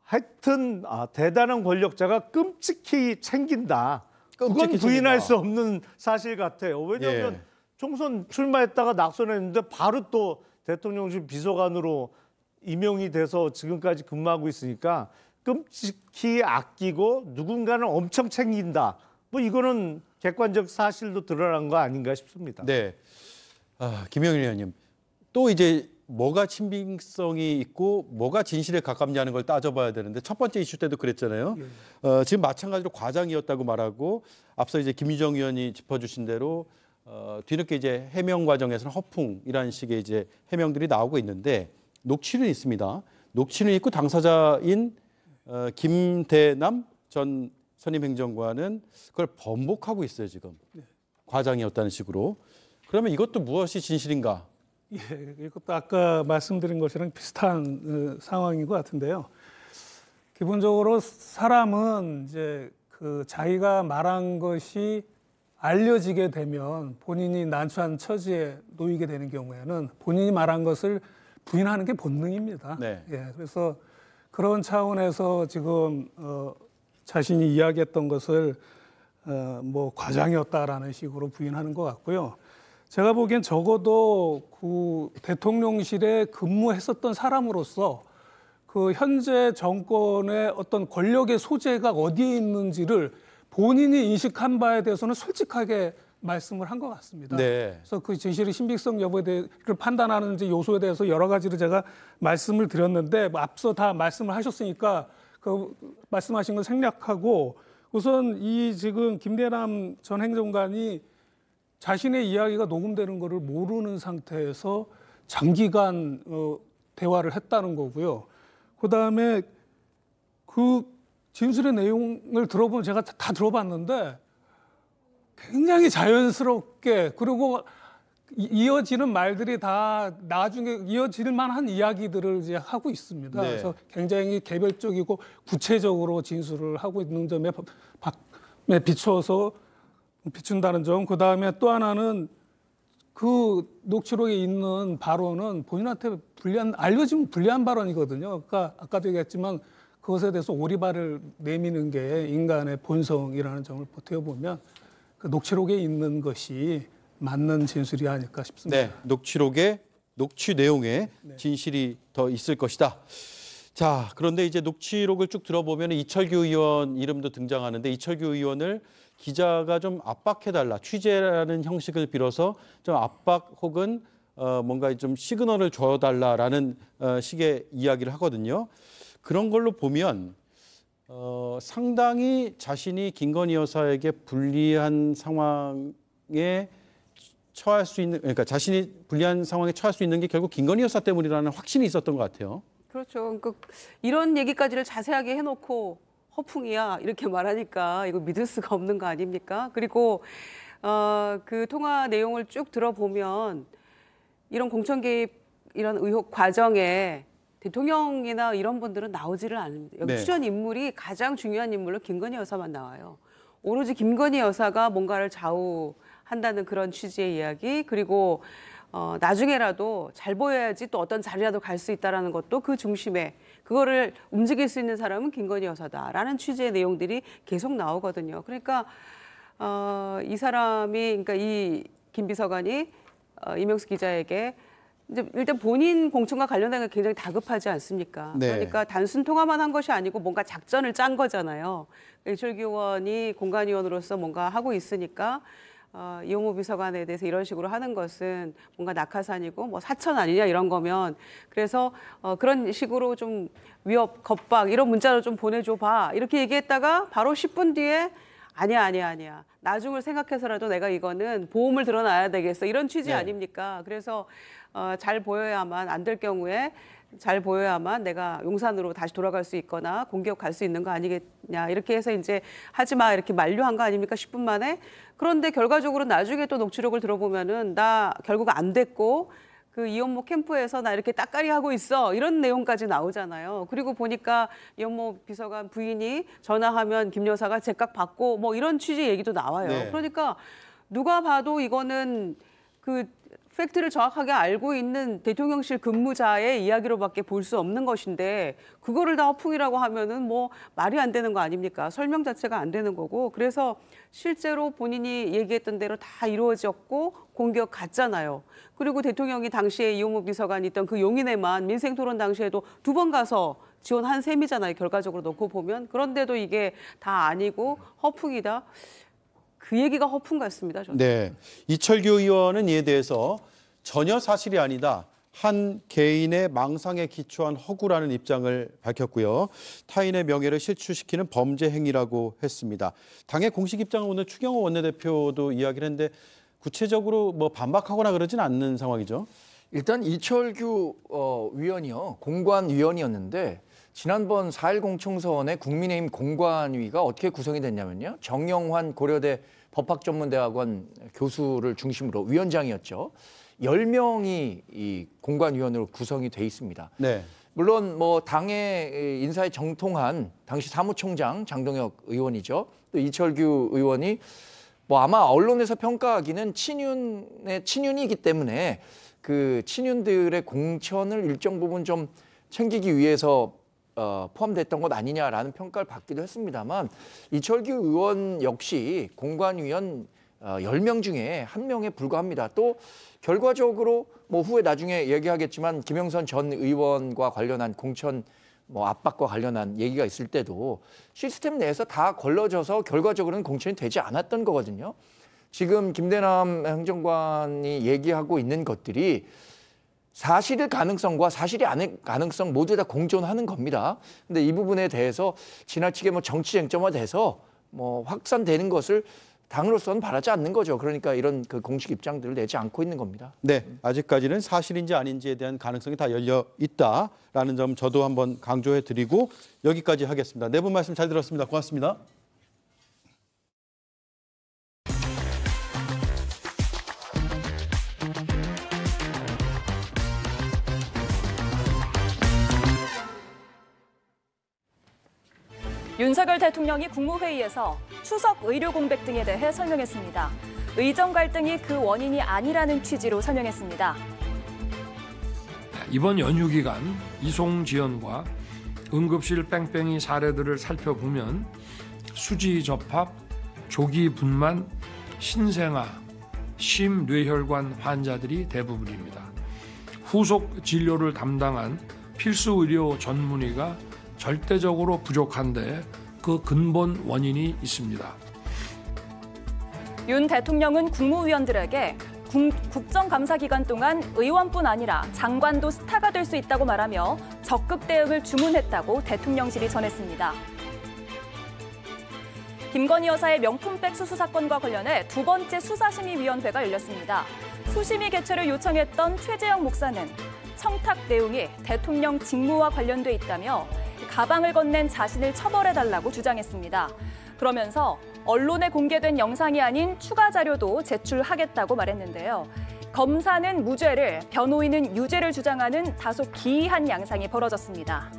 하여튼 대단한 권력자가 끔찍히 챙긴다. 그건 부인할 수 없는 사실 같아요. 왜냐하면 예. 총선 출마했다가 낙선했는데 바로 또 대통령실 비서관으로 임용이 돼서 지금까지 근무하고 있으니까 끔찍히 아끼고 누군가는 엄청 챙긴다. 뭐 이거는 객관적 사실도 드러난 거 아닌가 싶습니다. 네. 김영일 의원님. 또 이제 뭐가 친빙성이 있고 뭐가 진실에 가깝냐는 걸 따져봐야 되는데 첫 번째 이슈 때도 그랬잖아요. 지금 마찬가지로 과장이었다고 말하고 앞서 이제 김유정 의원이 짚어주신 대로 뒤늦게 이제 해명 과정에서는 허풍이라는 식의 이제 해명들이 나오고 있는데 녹취는 있습니다. 녹취는 있고 당사자인 김대남 전 선임행정관은 그걸 번복하고 있어요 지금. 과장이었다는 식으로. 그러면 이것도 무엇이 진실인가? 예, 이것도 아까 말씀드린 것이랑 비슷한 상황인 것 같은데요. 기본적으로 사람은 이제 그 자기가 말한 것이 알려지게 되면 본인이 난처한 처지에 놓이게 되는 경우에는 본인이 말한 것을 부인하는 게 본능입니다. 네. 예, 그래서 그런 차원에서 지금 자신이 이야기했던 것을 뭐 과장이었다라는 식으로 부인하는 것 같고요. 제가 보기엔 적어도 그 대통령실에 근무했었던 사람으로서 그 현재 정권의 어떤 권력의 소재가 어디에 있는지를 본인이 인식한 바에 대해서는 솔직하게 말씀을 한 것 같습니다. 네. 그래서 그 진실의 신빙성 여부에 대해서 판단하는 이제 요소에 대해서 여러 가지를 제가 말씀을 드렸는데 뭐 앞서 다 말씀을 하셨으니까 그 말씀하신 걸 생략하고 우선 이 지금 김대남 전 행정관이 자신의 이야기가 녹음되는 것을 모르는 상태에서 장기간 대화를 했다는 거고요. 그다음에 그 진술의 내용을 들어보면 제가 다 들어봤는데 굉장히 자연스럽게 그리고 이어지는 말들이 다 나중에 이어질 만한 이야기들을 이제 하고 있습니다. 네. 그래서 굉장히 개별적이고 구체적으로 진술을 하고 있는 점에 비춰서 비춘다는 점. 그다음에 또 하나는 그 녹취록에 있는 발언은 본인한테 알려지면 불리한 발언이거든요. 그러니까 아까도 얘기했지만 그것에 대해서 오리발을 내미는 게 인간의 본성이라는 점을 보태어보면 그 녹취록에 있는 것이 맞는 진술이 아닐까 싶습니다. 네, 녹취 내용에 진실이 더 있을 것이다. 자, 그런데 이제 녹취록을 쭉 들어보면 이철규 의원 이름도 등장하는데 이철규 의원을 기자가 좀 압박해달라, 취재라는 형식을 빌어서 좀 압박 혹은 뭔가 좀 시그널을 줘달라라는 식의 이야기를 하거든요. 그런 걸로 보면 상당히 자신이 김건희 여사에게 불리한 상황에 처할 수 있는, 그러니까 자신이 불리한 상황에 처할 수 있는 게 결국 김건희 여사 때문이라는 확신이 있었던 것 같아요. 그렇죠. 그러니까 이런 얘기까지를 자세하게 해놓고 허풍이야 이렇게 말하니까 이거 믿을 수가 없는 거 아닙니까? 그리고 그 통화 내용을 쭉 들어보면 이런 공천 개입 이런 의혹 과정에 대통령이나 이런 분들은 나오지를 않습니다. 여기 네. 출연 인물이 가장 중요한 인물로 김건희 여사만 나와요. 오로지 김건희 여사가 뭔가를 좌우한다는 그런 취지의 이야기, 그리고 나중에라도 잘 보여야지 또 어떤 자리라도 갈 수 있다는 것도 그 중심에 그거를 움직일 수 있는 사람은 김건희 여사다라는 취지의 내용들이 계속 나오거든요. 그러니까 이 사람이, 그러니까 이 김 비서관이 이명수 기자에게 이제 일단 본인 공천과 관련된 게 굉장히 다급하지 않습니까? 네. 그러니까 단순 통화만 한 것이 아니고 뭔가 작전을 짠 거잖아요. 이철규 의원이 공관위원으로서 뭔가 하고 있으니까 이용호 비서관에 대해서 이런 식으로 하는 것은 뭔가 낙하산이고 뭐 사천 아니냐 이런 거면, 그래서 그런 식으로 좀 위협, 겁박 이런 문자로 좀 보내줘 봐 이렇게 얘기했다가 바로 10분 뒤에 아니야. 나중을 생각해서라도 내가 이거는 보험을 들어놔야 되겠어. 이런 취지 네. 아닙니까? 그래서 잘 보여야만, 안 될 경우에 잘 보여야만 내가 용산으로 다시 돌아갈 수 있거나 공격 갈 수 있는 거 아니겠냐. 이렇게 해서 이제 하지 마 이렇게 만류한 거 아닙니까? 10분 만에. 그런데 결과적으로 나중에 또 녹취록을 들어보면은 나 결국 안 됐고 그 이현모 캠프에서 나 이렇게 따까리 하고 있어 이런 내용까지 나오잖아요. 그리고 보니까 이현모 비서관 부인이 전화하면 김 여사가 제깍 받고 뭐 이런 취지 얘기도 나와요. 네. 그러니까 누가 봐도 이거는 그 팩트를 정확하게 알고 있는 대통령실 근무자의 이야기로밖에 볼 수 없는 것인데 그거를 다 허풍이라고 하면은 뭐 말이 안 되는 거 아닙니까? 설명 자체가 안 되는 거고. 그래서 실제로 본인이 얘기했던 대로 다 이루어졌고 공격 갔잖아요. 그리고 대통령이 당시에 이용호 비서관이 있던 그 용인에만 민생토론 당시에도 2번 가서 지원한 셈이잖아요. 결과적으로 놓고 보면. 그런데도 이게 다 아니고 허풍이다. 그 얘기가 허풍 같습니다. 저는. 네, 이철규 의원은 이에 대해서 전혀 사실이 아니다. 한 개인의 망상에 기초한 허구라는 입장을 밝혔고요. 타인의 명예를 실추시키는 범죄 행위라고 했습니다. 당의 공식 입장은 오늘 추경호 원내대표도 이야기를 했는데 구체적으로 뭐 반박하거나 그러진 않는 상황이죠. 일단 이철규 위원이요, 공관위원이었는데 지난번 4.10 총선에 국민의힘 공관위가 어떻게 구성이 됐냐면요. 정영환 고려대 법학전문대학원 교수를 중심으로 위원장이었죠. 10명이 이 공관위원으로 구성이 돼 있습니다. 네. 물론 뭐 당의 인사에 정통한 당시 사무총장 장동혁 의원이죠. 또 이철규 의원이 뭐 아마 언론에서 평가하기는 친윤이기 때문에 그 친윤들의 공천을 일정 부분 좀 챙기기 위해서 포함됐던 것 아니냐라는 평가를 받기도 했습니다만 이철규 의원 역시 공관위원 10명 중에 1명에 불과합니다. 또 결과적으로 뭐 후에 나중에 얘기하겠지만 김영선 전 의원과 관련한 공천 뭐 압박과 관련한 얘기가 있을 때도 시스템 내에서 다 걸러져서 결과적으로는 공천이 되지 않았던 거거든요. 지금 김대남 행정관이 얘기하고 있는 것들이 사실의 가능성과 사실이 아닐 가능성 모두 다 공존하는 겁니다. 근데 이 부분에 대해서 지나치게 뭐 정치 쟁점화돼서 뭐 확산되는 것을 당으로서는 바라지 않는 거죠. 그러니까 이런 그 공식 입장들을 내지 않고 있는 겁니다. 네, 아직까지는 사실인지 아닌지에 대한 가능성이 다 열려 있다라는 점 저도 한번 강조해 드리고 여기까지 하겠습니다. 네 분 말씀 잘 들었습니다. 고맙습니다. 윤석열 대통령이 국무회의에서 추석 의료 공백 등에 대해 설명했습니다. 의정 갈등이 그 원인이 아니라는 취지로 설명했습니다. 이번 연휴 기간 이송 지연과 응급실 뺑뺑이 사례들을 살펴보면 수지 접합, 조기 분만, 신생아, 심뇌혈관 환자들이 대부분입니다. 후속 진료를 담당한 필수 의료 전문의가 절대적으로 부족한데 그 근본 원인이 있습니다. 윤 대통령은 국무위원들에게 국정감사 기간 동안 의원뿐 아니라 장관도 스타가 될 수 있다고 말하며 적극 대응을 주문했다고 대통령실이 전했습니다. 김건희 여사의 명품백 수수 사건과 관련해 두 번째 수사심의위원회가 열렸습니다. 수심위 개최를 요청했던 최재형 목사는 청탁 내용이 대통령 직무와 관련돼 있다며 가방을 건넨 자신을 처벌해달라고 주장했습니다. 그러면서 언론에 공개된 영상이 아닌 추가 자료도 제출하겠다고 말했는데요. 검사는 무죄를, 변호인은 유죄를 주장하는 다소 기이한 양상이 벌어졌습니다.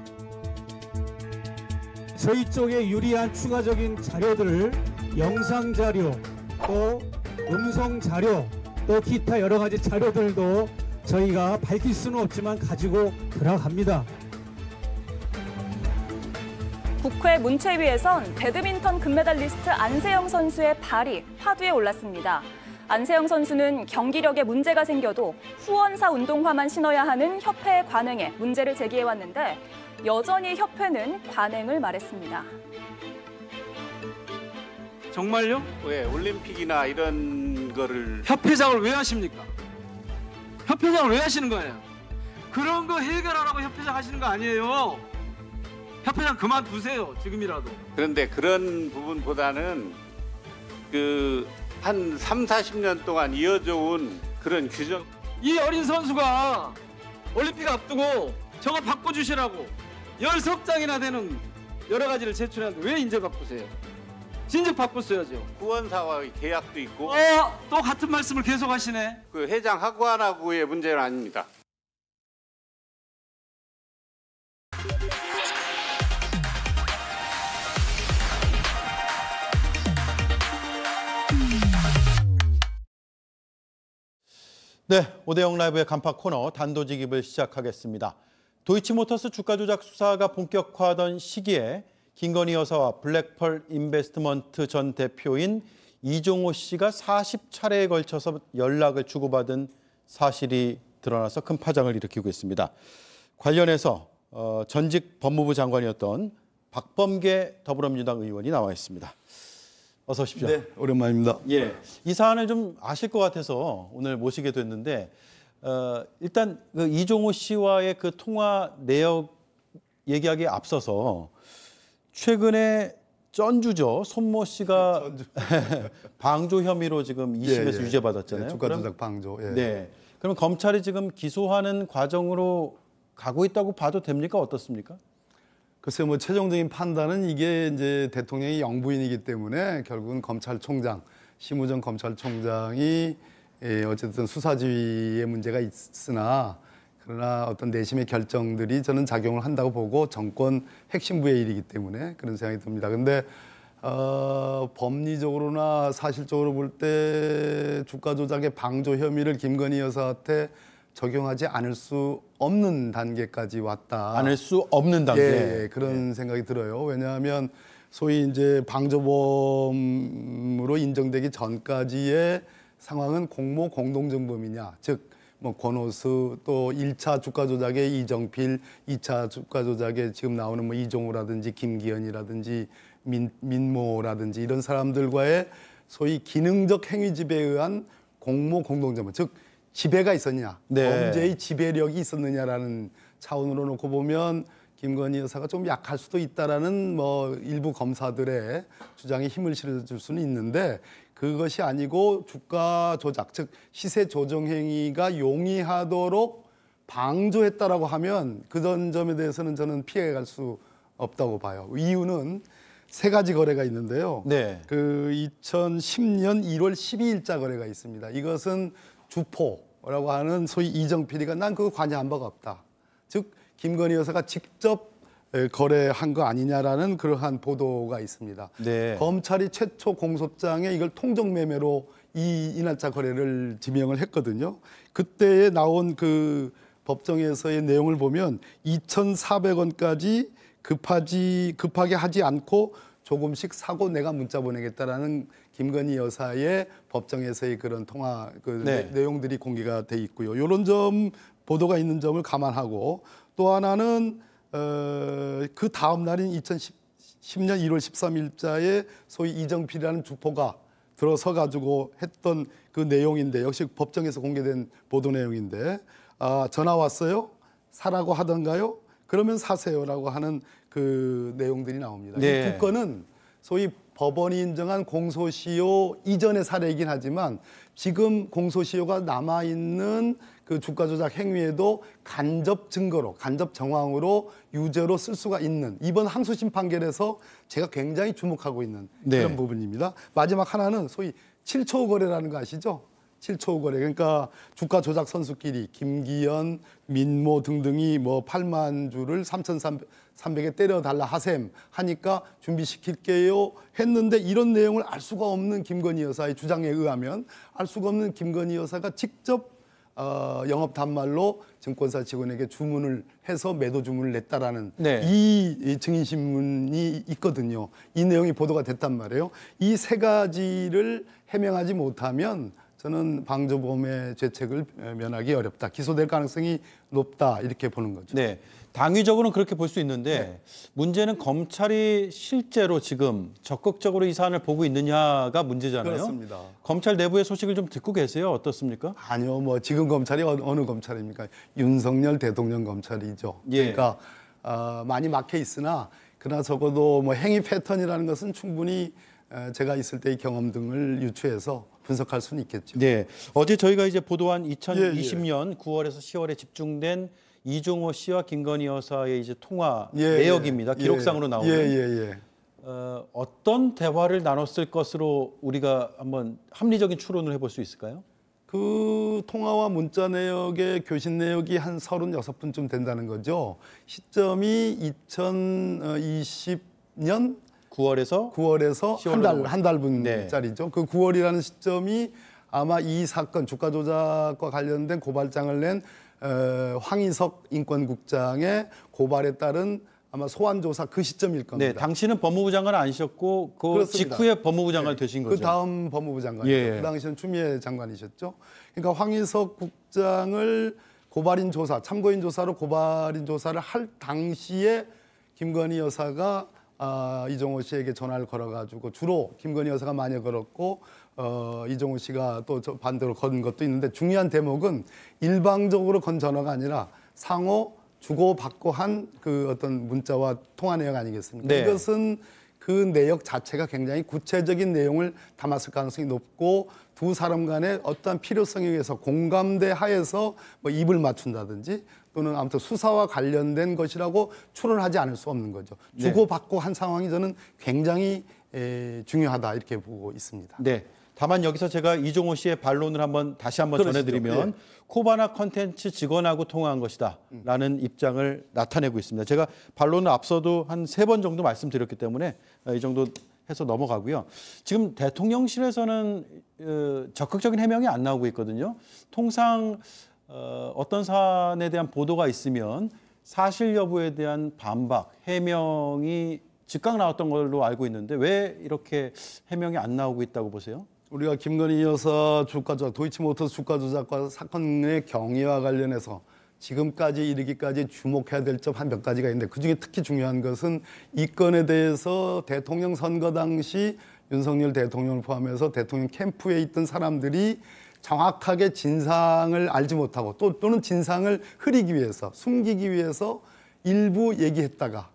저희 쪽에 유리한 추가적인 자료들을 영상 자료, 또 음성 자료, 또 기타 여러 가지 자료들도 저희가 밝힐 수는 없지만 가지고 들어갑니다. 국회 문체위에선 배드민턴 금메달리스트 안세영 선수의 발이 화두에 올랐습니다. 안세영 선수는 경기력에 문제가 생겨도 후원사 운동화만 신어야 하는 협회의 관행에 문제를 제기해왔는데 여전히 협회는 관행을 말했습니다. 정말요? 왜 올림픽이나 이런 거를 협회장을 왜 하십니까? 협회장을 왜 하시는 거예요? 그런 거 해결하라고 협회장 하시는 거 아니에요. 협회장 그만두세요. 지금이라도. 그런데 그런 부분보다는 그 한 3, 40년 동안 이어져 온 그런 규정. 이 어린 선수가 올림픽 앞두고 저거 바꿔주시라고 10석장이나 되는 여러 가지를 제출하는데 왜 인제 바꾸세요? 진즉 바꿨어야죠. 후원사와 계약도 있고. 또 같은 말씀을 계속 하시네. 그 회장 하고안하고의 문제는 아닙니다. 네, 오대영 라이브의 간판 코너 단도직입을 시작하겠습니다. 도이치모터스 주가 조작 수사가 본격화하던 시기에 김건희 여사와 블랙펄 인베스트먼트 전 대표인 이종호 씨가 40차례에 걸쳐서 연락을 주고받은 사실이 드러나서 큰 파장을 일으키고 있습니다. 관련해서 전직 법무부 장관이었던 박범계 더불어민주당 의원이 나와 있습니다. 어서 오십시오. 네, 오랜만입니다. 예, 이 사안을 좀 아실 것 같아서 오늘 모시게 됐는데 일단 그 이종호 씨와의 그 통화 내역 얘기하기에 앞서서 최근에 전주죠 손모 씨가 방조 혐의로 지금 2심에서 유죄받았잖아요. 주가 조작 방조. 예. 네, 그럼 검찰이 지금 기소하는 과정으로 가고 있다고 봐도 됩니까? 어떻습니까? 글쎄 뭐 최종적인 판단은 이게 이제 대통령이 영부인이기 때문에 결국은 검찰총장, 심우정 검찰총장이 어쨌든 수사지휘에 문제가 있으나 그러나 어떤 내심의 결정들이 저는 작용을 한다고 보고 정권 핵심부의 일이기 때문에 그런 생각이 듭니다. 근데 법리적으로나 사실적으로 볼 때 주가 조작의 방조 혐의를 김건희 여사한테 적용하지 않을 수 없는 단계까지 왔다. 않을 수 없는 단계. 예, 그런 생각이 들어요. 왜냐하면 소위 이제 방조범으로 인정되기 전까지의 상황은 공모 공동정범이냐, 즉 뭐 권오수 또 1차 주가 조작의 이정필, 2차 주가 조작에 지금 나오는 뭐 이종호라든지 김기현이라든지 민모라든지 이런 사람들과의 소위 기능적 행위 지배에 의한 공모 공동점은, 즉 지배가 있었냐, 네. 범죄의 지배력이 있었느냐라는 차원으로 놓고 보면 김건희 여사가 좀 약할 수도 있다라는 뭐 일부 검사들의 주장에 힘을 실어줄 수는 있는데, 그것이 아니고 주가 조작, 즉 시세 조정 행위가 용이하도록 방조했다라고 하면 그 점에 대해서는 저는 피해갈 수 없다고 봐요. 이유는 세 가지 거래가 있는데요. 네. 그 2010년 1월 12일자 거래가 있습니다. 이것은 주포라고 하는 소위 이정 PD가 난 그거 관여한 바가 없다. 즉 김건희 여사가 직접 거래한 거 아니냐라는 그러한 보도가 있습니다. 네. 검찰이 최초 공소장에 이걸 통정매매로 이 이날짜 거래를 지명을 했거든요. 그때에 나온 그 법정에서의 내용을 보면 2,400원까지 급하게 하지 않고 조금씩 사고 내가 문자 보내겠다라는 김건희 여사의 법정에서의 그런 통화 네. 내용들이 공개가 돼 있고요. 이런 점 보도가 있는 점을 감안하고, 또 하나는 그 다음 날인 2010년 1월 13일자에 소위 이정필이라는 주포가 들어서 가지고 했던 그 내용인데, 역시 법정에서 공개된 보도 내용인데, 전화 왔어요? 사라고 하던가요? 그러면 사세요라고 하는 그 내용들이 나옵니다. 네. 이 두 건은 소위 법원이 인정한 공소시효 이전의 사례이긴 하지만 지금 공소시효가 남아있는 그 주가 조작 행위에도 간접 증거로, 간접 정황으로 유죄로 쓸 수가 있는, 이번 항소심 판결에서 제가 굉장히 주목하고 있는 그런 네. 부분입니다. 마지막 하나는 소위 7초 거래라는 거 아시죠? 7초 거래. 그러니까 주가 조작 선수끼리 김기현, 민모 등등이 뭐 8만 주를 3,300에 때려달라 하셈 하니까 준비시킬게요 했는데, 이런 내용을 알 수가 없는 김건희 여사의 주장에 의하면 알 수가 없는 김건희 여사가 직접 영업 단말로 증권사 직원에게 주문을 해서 매도 주문을 냈다라는 네. 이 증인 신문이 있거든요. 이 내용이 보도가 됐단 말이에요. 이 세 가지를 해명하지 못하면 저는 방조범의 죄책을 면하기 어렵다. 기소될 가능성이 높다. 이렇게 보는 거죠. 네. 당위적으로는 그렇게 볼 수 있는데 문제는 검찰이 실제로 지금 적극적으로 이 사안을 보고 있느냐가 문제잖아요. 그렇습니다. 검찰 내부의 소식을 좀 듣고 계세요? 어떻습니까? 아니요. 뭐 지금 검찰이 어느 검찰입니까? 윤석열 대통령 검찰이죠. 예. 그러니까 많이 막혀 있으나, 그러나 적어도 뭐 행위 패턴이라는 것은 충분히 제가 있을 때의 경험 등을 유추해서 분석할 수는 있겠죠. 네. 어제 저희가 이제 보도한 2020년 9월에서 10월에 집중된 이종호 씨와 김건희 여사의 이제 통화 내역입니다. 기록상으로 나오는. 어떤 대화를 나눴을 것으로 우리가 한번 합리적인 추론을 해볼 수 있을까요? 그 통화와 문자 내역의 교신 내역이 한 36분쯤 된다는 거죠. 시점이 2020년 9월에서 한 달분짜리죠. 그 9월이라는 시점이 아마 이 사건 주가 조작과 관련된 고발장을 낸 황희석 인권국장의 고발에 따른 아마 소환 조사 그 시점일 겁니다. 네, 당시는 법무부 장관 아니셨고 그 그렇습니다. 직후에 법무부 장관이 되신 거죠. 그 다음 법무부 장관이죠. 예. 그 당시는 추미애 장관이셨죠. 그러니까 황희석 국장을 고발인 조사, 참고인 조사로 고발인 조사를 할 당시에 김건희 여사가 이종호 씨에게 전화를 걸어가지고, 주로 김건희 여사가 많이 걸었고 이종호 씨가 또 반대로 건 것도 있는데, 중요한 대목은 일방적으로 건 전화가 아니라 상호 주고받고 한 그 어떤 문자와 통화 내용 아니겠습니까? 네. 이것은 그 내역 자체가 굉장히 구체적인 내용을 담았을 가능성이 높고, 두 사람 간의 어떠한 필요성에 의해서 공감대 하에서 뭐 입을 맞춘다든지 또는 아무튼 수사와 관련된 것이라고 추론하지 않을 수 없는 거죠. 주고받고 한 상황이 저는 굉장히 중요하다 이렇게 보고 있습니다. 네. 다만 여기서 제가 이종호 씨의 반론을 다시 한번 그러시죠. 전해드리면 예. 코바나 컨텐츠 직원하고 통화한 것이다라는 입장을 나타내고 있습니다. 제가 반론을 앞서도 한 3번 정도 말씀드렸기 때문에 이 정도 해서 넘어가고요. 지금 대통령실에서는 적극적인 해명이 안 나오고 있거든요. 통상 어떤 사안에 대한 보도가 있으면 사실 여부에 대한 반박, 해명이 즉각 나왔던 걸로 알고 있는데 왜 이렇게 해명이 안 나오고 있다고 보세요? 우리가 김건희 여사 주가 조작, 도이치모터스 주가 조작과 사건의 경위와 관련해서 지금까지 이르기까지 주목해야 될 점 한 몇 가지가 있는데, 그중에 특히 중요한 것은 이 건에 대해서 대통령 선거 당시 윤석열 대통령을 포함해서 대통령 캠프에 있던 사람들이 정확하게 진상을 알지 못하고 또는 진상을 흐리기 위해서, 숨기기 위해서 일부 얘기했다가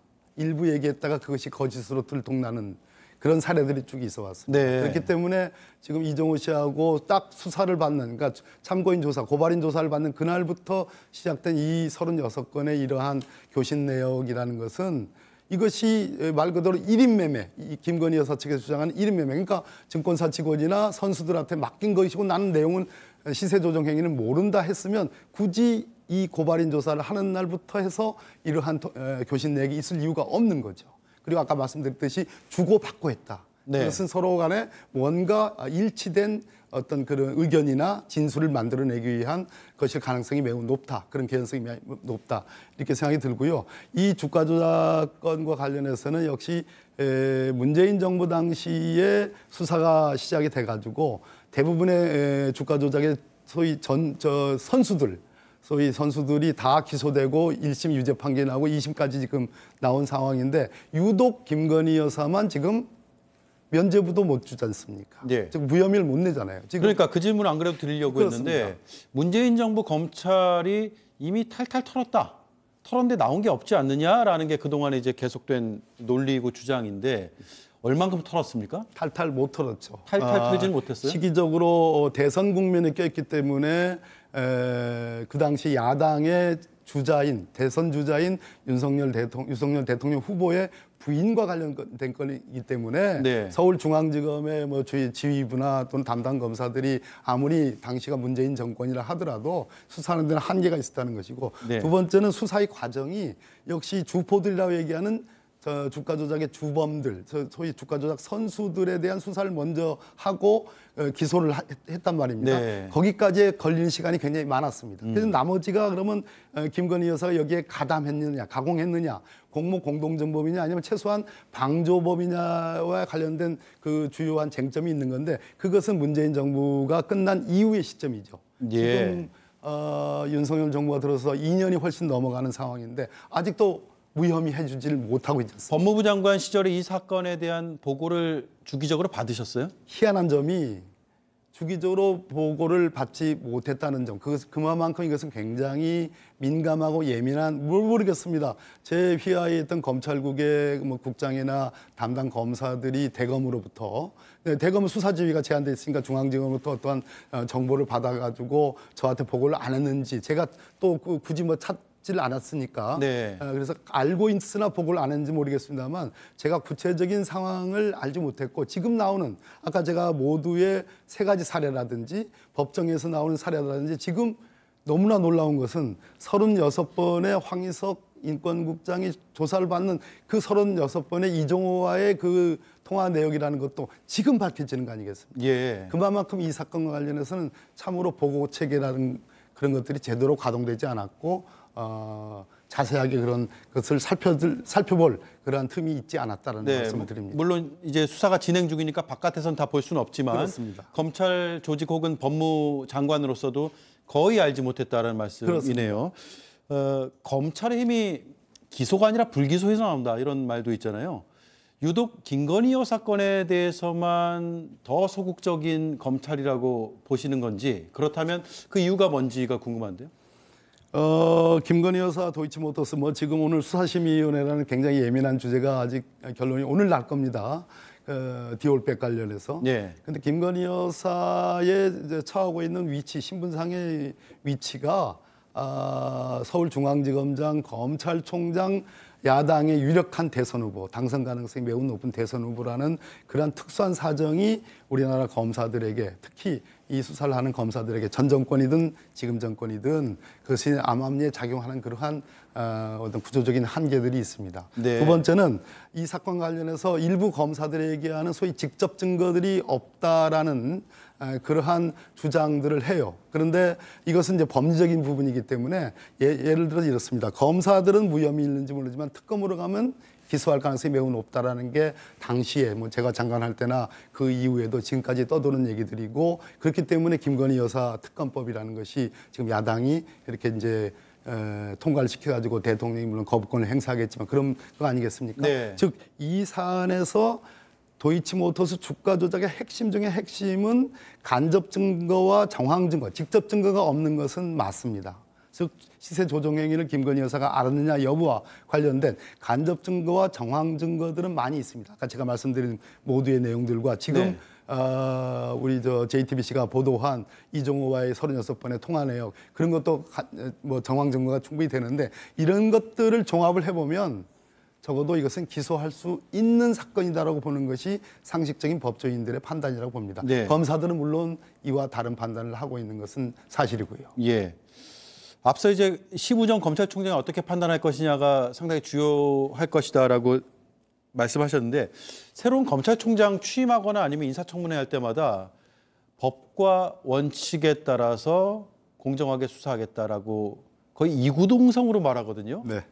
그것이 거짓으로 들통나는 그런 사례들이 쭉 있어 왔습니다. 네. 그렇기 때문에 지금 이종호 씨하고 딱 수사를 받는, 그러니까 참고인 조사, 고발인 조사를 받는 그날부터 시작된 이 36건의 이러한 교신 내역이라는 것은 이것이 말 그대로 1인 매매, 이 김건희 여사 측에서 주장하는 1인 매매, 그러니까 증권사 직원이나 선수들한테 맡긴 것이고 나는 내용은 시세 조정 행위는 모른다 했으면 굳이 이 고발인 조사를 하는 날부터 해서 이러한 교신 내역이 있을 이유가 없는 거죠. 그리고 아까 말씀드렸듯이 주고받고 했다. 네. 그것은 서로 간에 뭔가 일치된 어떤 그런 의견이나 진술을 만들어내기 위한 것일 가능성이 매우 높다. 그런 개연성이 매우 높다. 이렇게 생각이 들고요. 이 주가 조작 건과 관련해서는 역시 문재인 정부 당시에 수사가 시작이 돼가지고 대부분의 주가 조작의 소위 선수들이 다 기소되고 1심 유죄 판결이 나오고 2심까지 지금 나온 상황인데 유독 김건희 여사만 지금 면죄부도 못 주지 않습니까? 네. 즉 무혐의를 못 내잖아요. 지금 그러니까 그 질문 안 그래도 드리려고 그렇습니다. 했는데 문재인 정부 검찰이 이미 탈탈 털었다. 털었는데 나온 게 없지 않느냐라는 게 그동안에 이제 계속된 논리고 주장인데 얼만큼 털었습니까? 탈탈 못 털었죠. 탈탈 털지는 못했어요? 시기적으로 대선 국면에 껴있기 때문에 그 당시 야당의 대선 주자인 윤석열 대통령 후보의 부인과 관련된 건이기 때문에 네. 서울중앙지검의 뭐 지휘부나 또는 담당 검사들이 아무리 당시가 문재인 정권이라 하더라도 수사하는 데는 한계가 있었다는 것이고 네. 두 번째는 수사의 과정이 역시 주포들이라고 얘기하는 주가 조작의 주범들, 소위 주가 조작 선수들에 대한 수사를 먼저 하고 기소를 했단 말입니다. 네. 거기까지 걸리는 시간이 굉장히 많았습니다. 그래서 나머지가 그러면 김건희 여사가 여기에 가담했느냐, 가공했느냐, 공모 공동정범이냐 아니면 최소한 방조범이냐와 관련된 그 주요한 쟁점이 있는 건데 그것은 문재인 정부가 끝난 이후의 시점이죠. 예. 지금 윤석열 정부가 들어서 2년이 훨씬 넘어가는 상황인데 아직도 무혐의 해주지를 못하고 있지 않습니까? 법무부 장관 시절에 이 사건에 대한 보고를 주기적으로 받으셨어요? 희한한 점이 주기적으로 보고를 받지 못했다는 점. 그만큼 이것은 굉장히 민감하고 예민한, 모르겠습니다. 제 휘하에 있던 검찰국의 뭐 국장이나 담당 검사들이 대검으로부터, 대검은 수사지휘가 제한돼 있으니까 중앙지검으로부터 어떠한 정보를 받아가지고 저한테 보고를 안 했는지, 제가 또 굳이 뭐 찾지를 않았으니까. 네. 그래서 알고 있으나 보고를 안 했는지 모르겠습니다만 제가 구체적인 상황을 알지 못했고 지금 나오는 아까 제가 모두의 3가지 사례라든지 법정에서 나오는 사례라든지 지금 너무나 놀라운 것은 36번의 황희석 인권국장이 조사를 받는 그 36번의 이종호와의 그 통화 내역이라는 것도 지금 밝혀지는 거 아니겠습니까? 예. 그만큼 이 사건과 관련해서는 참으로 보고 체계라는 그런 것들이 제대로 가동되지 않았고 자세하게 그런 것을 살펴볼 그러한 틈이 있지 않았다는 말씀을 드립니다. 물론 이제 수사가 진행 중이니까 바깥에서는 다 볼 수는 없지만 그렇습니다. 검찰 조직 혹은 법무장관으로서도 거의 알지 못했다는 말씀이네요. 검찰의 힘이 기소가 아니라 불기소에서 나온다 이런 말도 있잖아요. 유독 김건희 여사 건에 대해서만 더 소극적인 검찰이라고 보시는 건지 그렇다면 그 이유가 뭔지가 궁금한데요. 김건희 여사 도이치모터스 지금 오늘 수사심의위원회라는 굉장히 예민한 주제가 아직 결론이 오늘 날 겁니다. 디올백 관련해서. 네. 근데 김건희 여사의 이제 처하고 있는 위치, 신분상의 위치가 서울중앙지검장, 검찰총장, 야당의 유력한 대선 후보, 당선 가능성이 매우 높은 대선 후보라는 그러한 특수한 사정이 우리나라 검사들에게 특히 이 수사를 하는 검사들에게 전 정권이든 지금 정권이든 그것이 암암리에 작용하는 그러한 어떤 구조적인 한계들이 있습니다. 네. 두 번째는 이 사건 관련해서 일부 검사들이 얘기하는 소위 직접 증거들이 없다라는 그러한 주장들을 해요. 그런데 이것은 이제 법리적인 부분이기 때문에 예를 들어 이렇습니다. 검사들은 무혐의 있는지 모르지만 특검으로 가면 기소할 가능성이 매우 높다라는 게 당시에 제가 장관할 때나 그 이후에도 지금까지 떠도는 얘기들이고 그렇기 때문에 김건희 여사 특검법이라는 것이 지금 야당이 이렇게 이제 통과를 시켜가지고 대통령이 물론 거부권을 행사하겠지만 그런 거 아니겠습니까? 네. 즉 이 사안에서 도이치모터스 주가 조작의 핵심 중에 핵심은 간접 증거와 정황 증거, 직접 증거가 없는 것은 맞습니다. 즉 시세 조정 행위를 김건희 여사가 알았느냐 여부와 관련된 간접 증거와 정황 증거들은 많이 있습니다. 아까 제가 말씀드린 모두의 내용들과 지금 우리 JTBC가 보도한 이종호와의 36번의 통화 내역 그런 것도 뭐 정황 증거가 충분히 되는데 이런 것들을 종합을 해보면 적어도 이것은 기소할 수 있는 사건이다라고 보는 것이 상식적인 법조인들의 판단이라고 봅니다. 네. 검사들은 물론 이와 다른 판단을 하고 있는 것은 사실이고요. 예. 앞서 이제 심우정 검찰총장이 어떻게 판단할 것이냐가 상당히 주요할 것이다라고 말씀하셨는데 새로운 검찰총장 취임하거나 아니면 인사청문회 할 때마다 법과 원칙에 따라서 공정하게 수사하겠다라고 거의 이구동성으로 말하거든요. 네.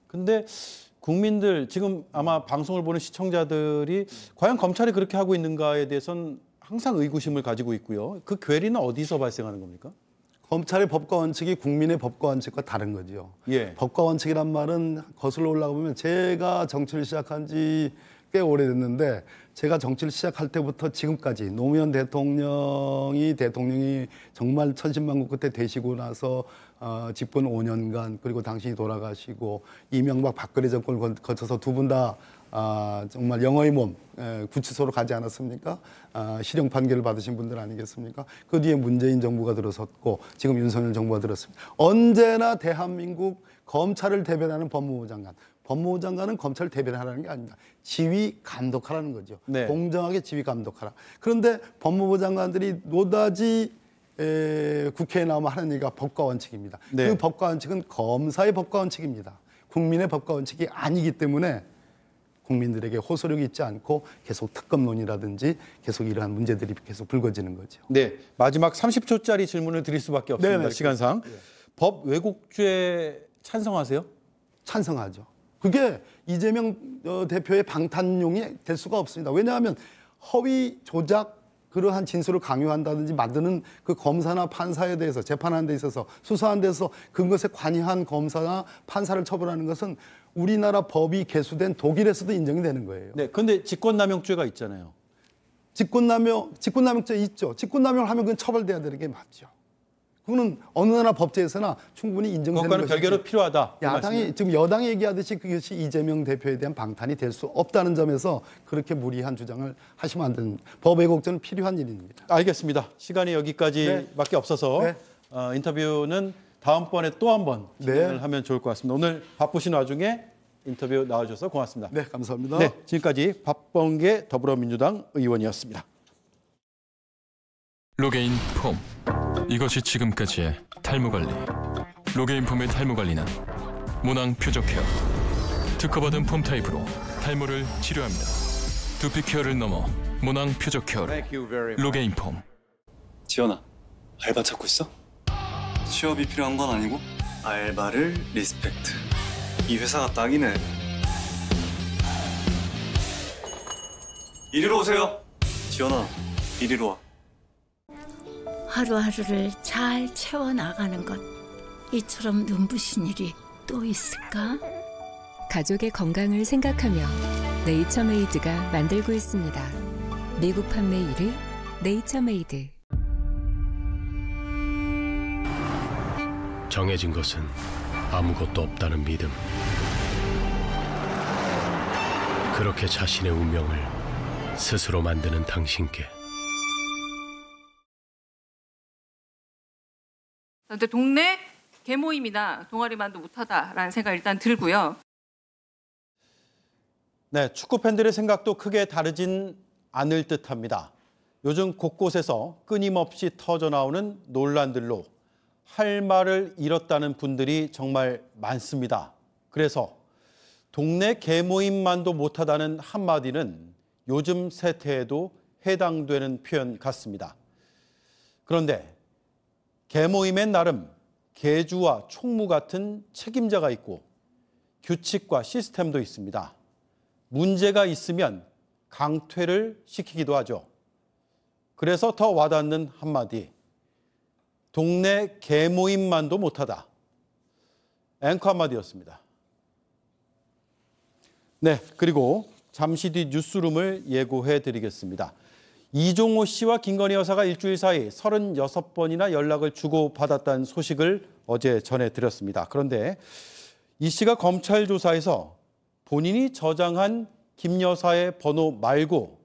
근데 국민들 지금 아마 방송을 보는 시청자들이 과연 검찰이 그렇게 하고 있는가에 대해서는 항상 의구심을 가지고 있고요. 그 괴리는 어디서 발생하는 겁니까? 검찰의 법과 원칙이 국민의 법과 원칙과 다른 거죠. 예. 법과 원칙이란 말은 거슬러 올라가 보면 제가 정치를 시작한 지 꽤 오래됐는데 제가 정치를 시작할 때부터 지금까지 노무현 대통령이 정말 천신만고 끝에 되시고 나서 집권 5년간 그리고 당신이 돌아가시고 이명박 박근혜 정권을 거쳐서 두 분 다 정말 영어의 몸 구치소로 가지 않았습니까? 실형 판결을 받으신 분들 아니겠습니까? 그 뒤에 문재인 정부가 들어섰고 지금 윤석열 정부가 들었습니다. 언제나 대한민국 검찰을 대변하는 법무부 장관. 법무부 장관은 검찰을 대변하라는 게 아닙니다. 지휘 감독하라는 거죠. 네. 공정하게 지휘 감독하라. 그런데 법무부 장관들이 노다지 국회에 나오면 하는 얘기가 법과 원칙입니다. 네. 그 법과 원칙은 검사의 법과 원칙입니다. 국민의 법과 원칙이 아니기 때문에 국민들에게 호소력이 있지 않고 계속 특검론이라든지 계속 이러한 문제들이 계속 불거지는 거죠. 네, 마지막 30초짜리 질문을 드릴 수밖에 없습니다. 네네. 시간상. 네. 법 왜곡죄 찬성하세요? 찬성하죠. 그게 이재명 대표의 방탄용이 될 수가 없습니다. 왜냐하면 허위 조작 그러한 진술을 강요한다든지 만드는 그 검사나 판사에 대해서 재판하는 데 있어서 수사하는 데서 그것에 관여한 검사나 판사를 처벌하는 것은 우리나라 법이 개수된 독일에서도 인정이 되는 거예요. 네, 근데 직권남용죄가 있잖아요. 직권남용죄 있죠. 직권남용을 하면 그건 처벌돼야 되는 게 맞죠. 그거는 어느 나라 법제에서나 충분히 인정되는 그것과는 별개로 필요하다. 야당이 지금 여당이 얘기하듯이 그것이 이재명 대표에 대한 방탄이 될 수 없다는 점에서 그렇게 무리한 주장을 하시면 안 되는 법 왜곡죄는 필요한 일입니다. 알겠습니다. 시간이 여기까지밖에 없어서 인터뷰는 다음번에 또 한 번 진행을 하면 좋을 것 같습니다. 오늘 바쁘신 와중에 인터뷰 나와주셔서 고맙습니다. 네, 감사합니다. 네, 지금까지 박범계 더불어민주당 의원이었습니다. 로게인 폼. 이것이 지금까지의 탈모 관리. 로게인 폼의 탈모 관리는 모낭 표적 케어. 특허받은 폼 타입으로 탈모를 치료합니다. 두피 케어를 넘어 모낭 표적 케어로. 로게인 폼. 지연아, 알바 찾고 있어? 취업이 필요한 건 아니고 알바를 리스펙트. 이 회사가 딱이네. 이리로 오세요. 지연아, 이리로 와. 하루하루를 잘 채워나가는 것, 이처럼 눈부신 일이 또 있을까? 가족의 건강을 생각하며 네이처메이드가 만들고 있습니다. 미국 판매 1위 네이처메이드. 정해진 것은 아무것도 없다는 믿음. 그렇게 자신의 운명을 스스로 만드는 당신께. 근데 동네 개모임이나 동아리만도 못하다라는 생각이 일단 들고요. 네, 축구 팬들의 생각도 크게 다르진 않을 듯합니다. 요즘 곳곳에서 끊임없이 터져나오는 논란들로 할 말을 잃었다는 분들이 정말 많습니다. 그래서 동네 개모임만도 못하다는 한마디는 요즘 세태에도 해당되는 표현 같습니다. 그런데 개모임엔 나름 계주와 총무 같은 책임자가 있고 규칙과 시스템도 있습니다. 문제가 있으면 강퇴를 시키기도 하죠. 그래서 더 와닿는 한마디. 동네 개모임만도 못하다. 앵커 한마디였습니다. 네, 그리고 잠시 뒤 뉴스룸을 예고해 드리겠습니다. 이종호 씨와 김건희 여사가 일주일 사이 36번이나 연락을 주고받았다는 소식을 어제 전해드렸습니다. 그런데 이 씨가 검찰 조사에서 본인이 저장한 김 여사의 번호 말고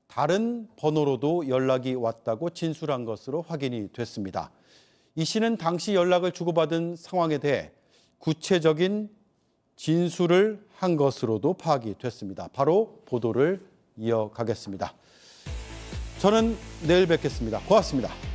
다른 번호로도 연락이 왔다고 진술한 것으로 확인이 됐습니다. 이 씨는 당시 연락을 주고받은 상황에 대해 구체적인 진술을 한 것으로도 파악이 됐습니다. 바로 보도를 이어가겠습니다. 저는 내일 뵙겠습니다. 고맙습니다.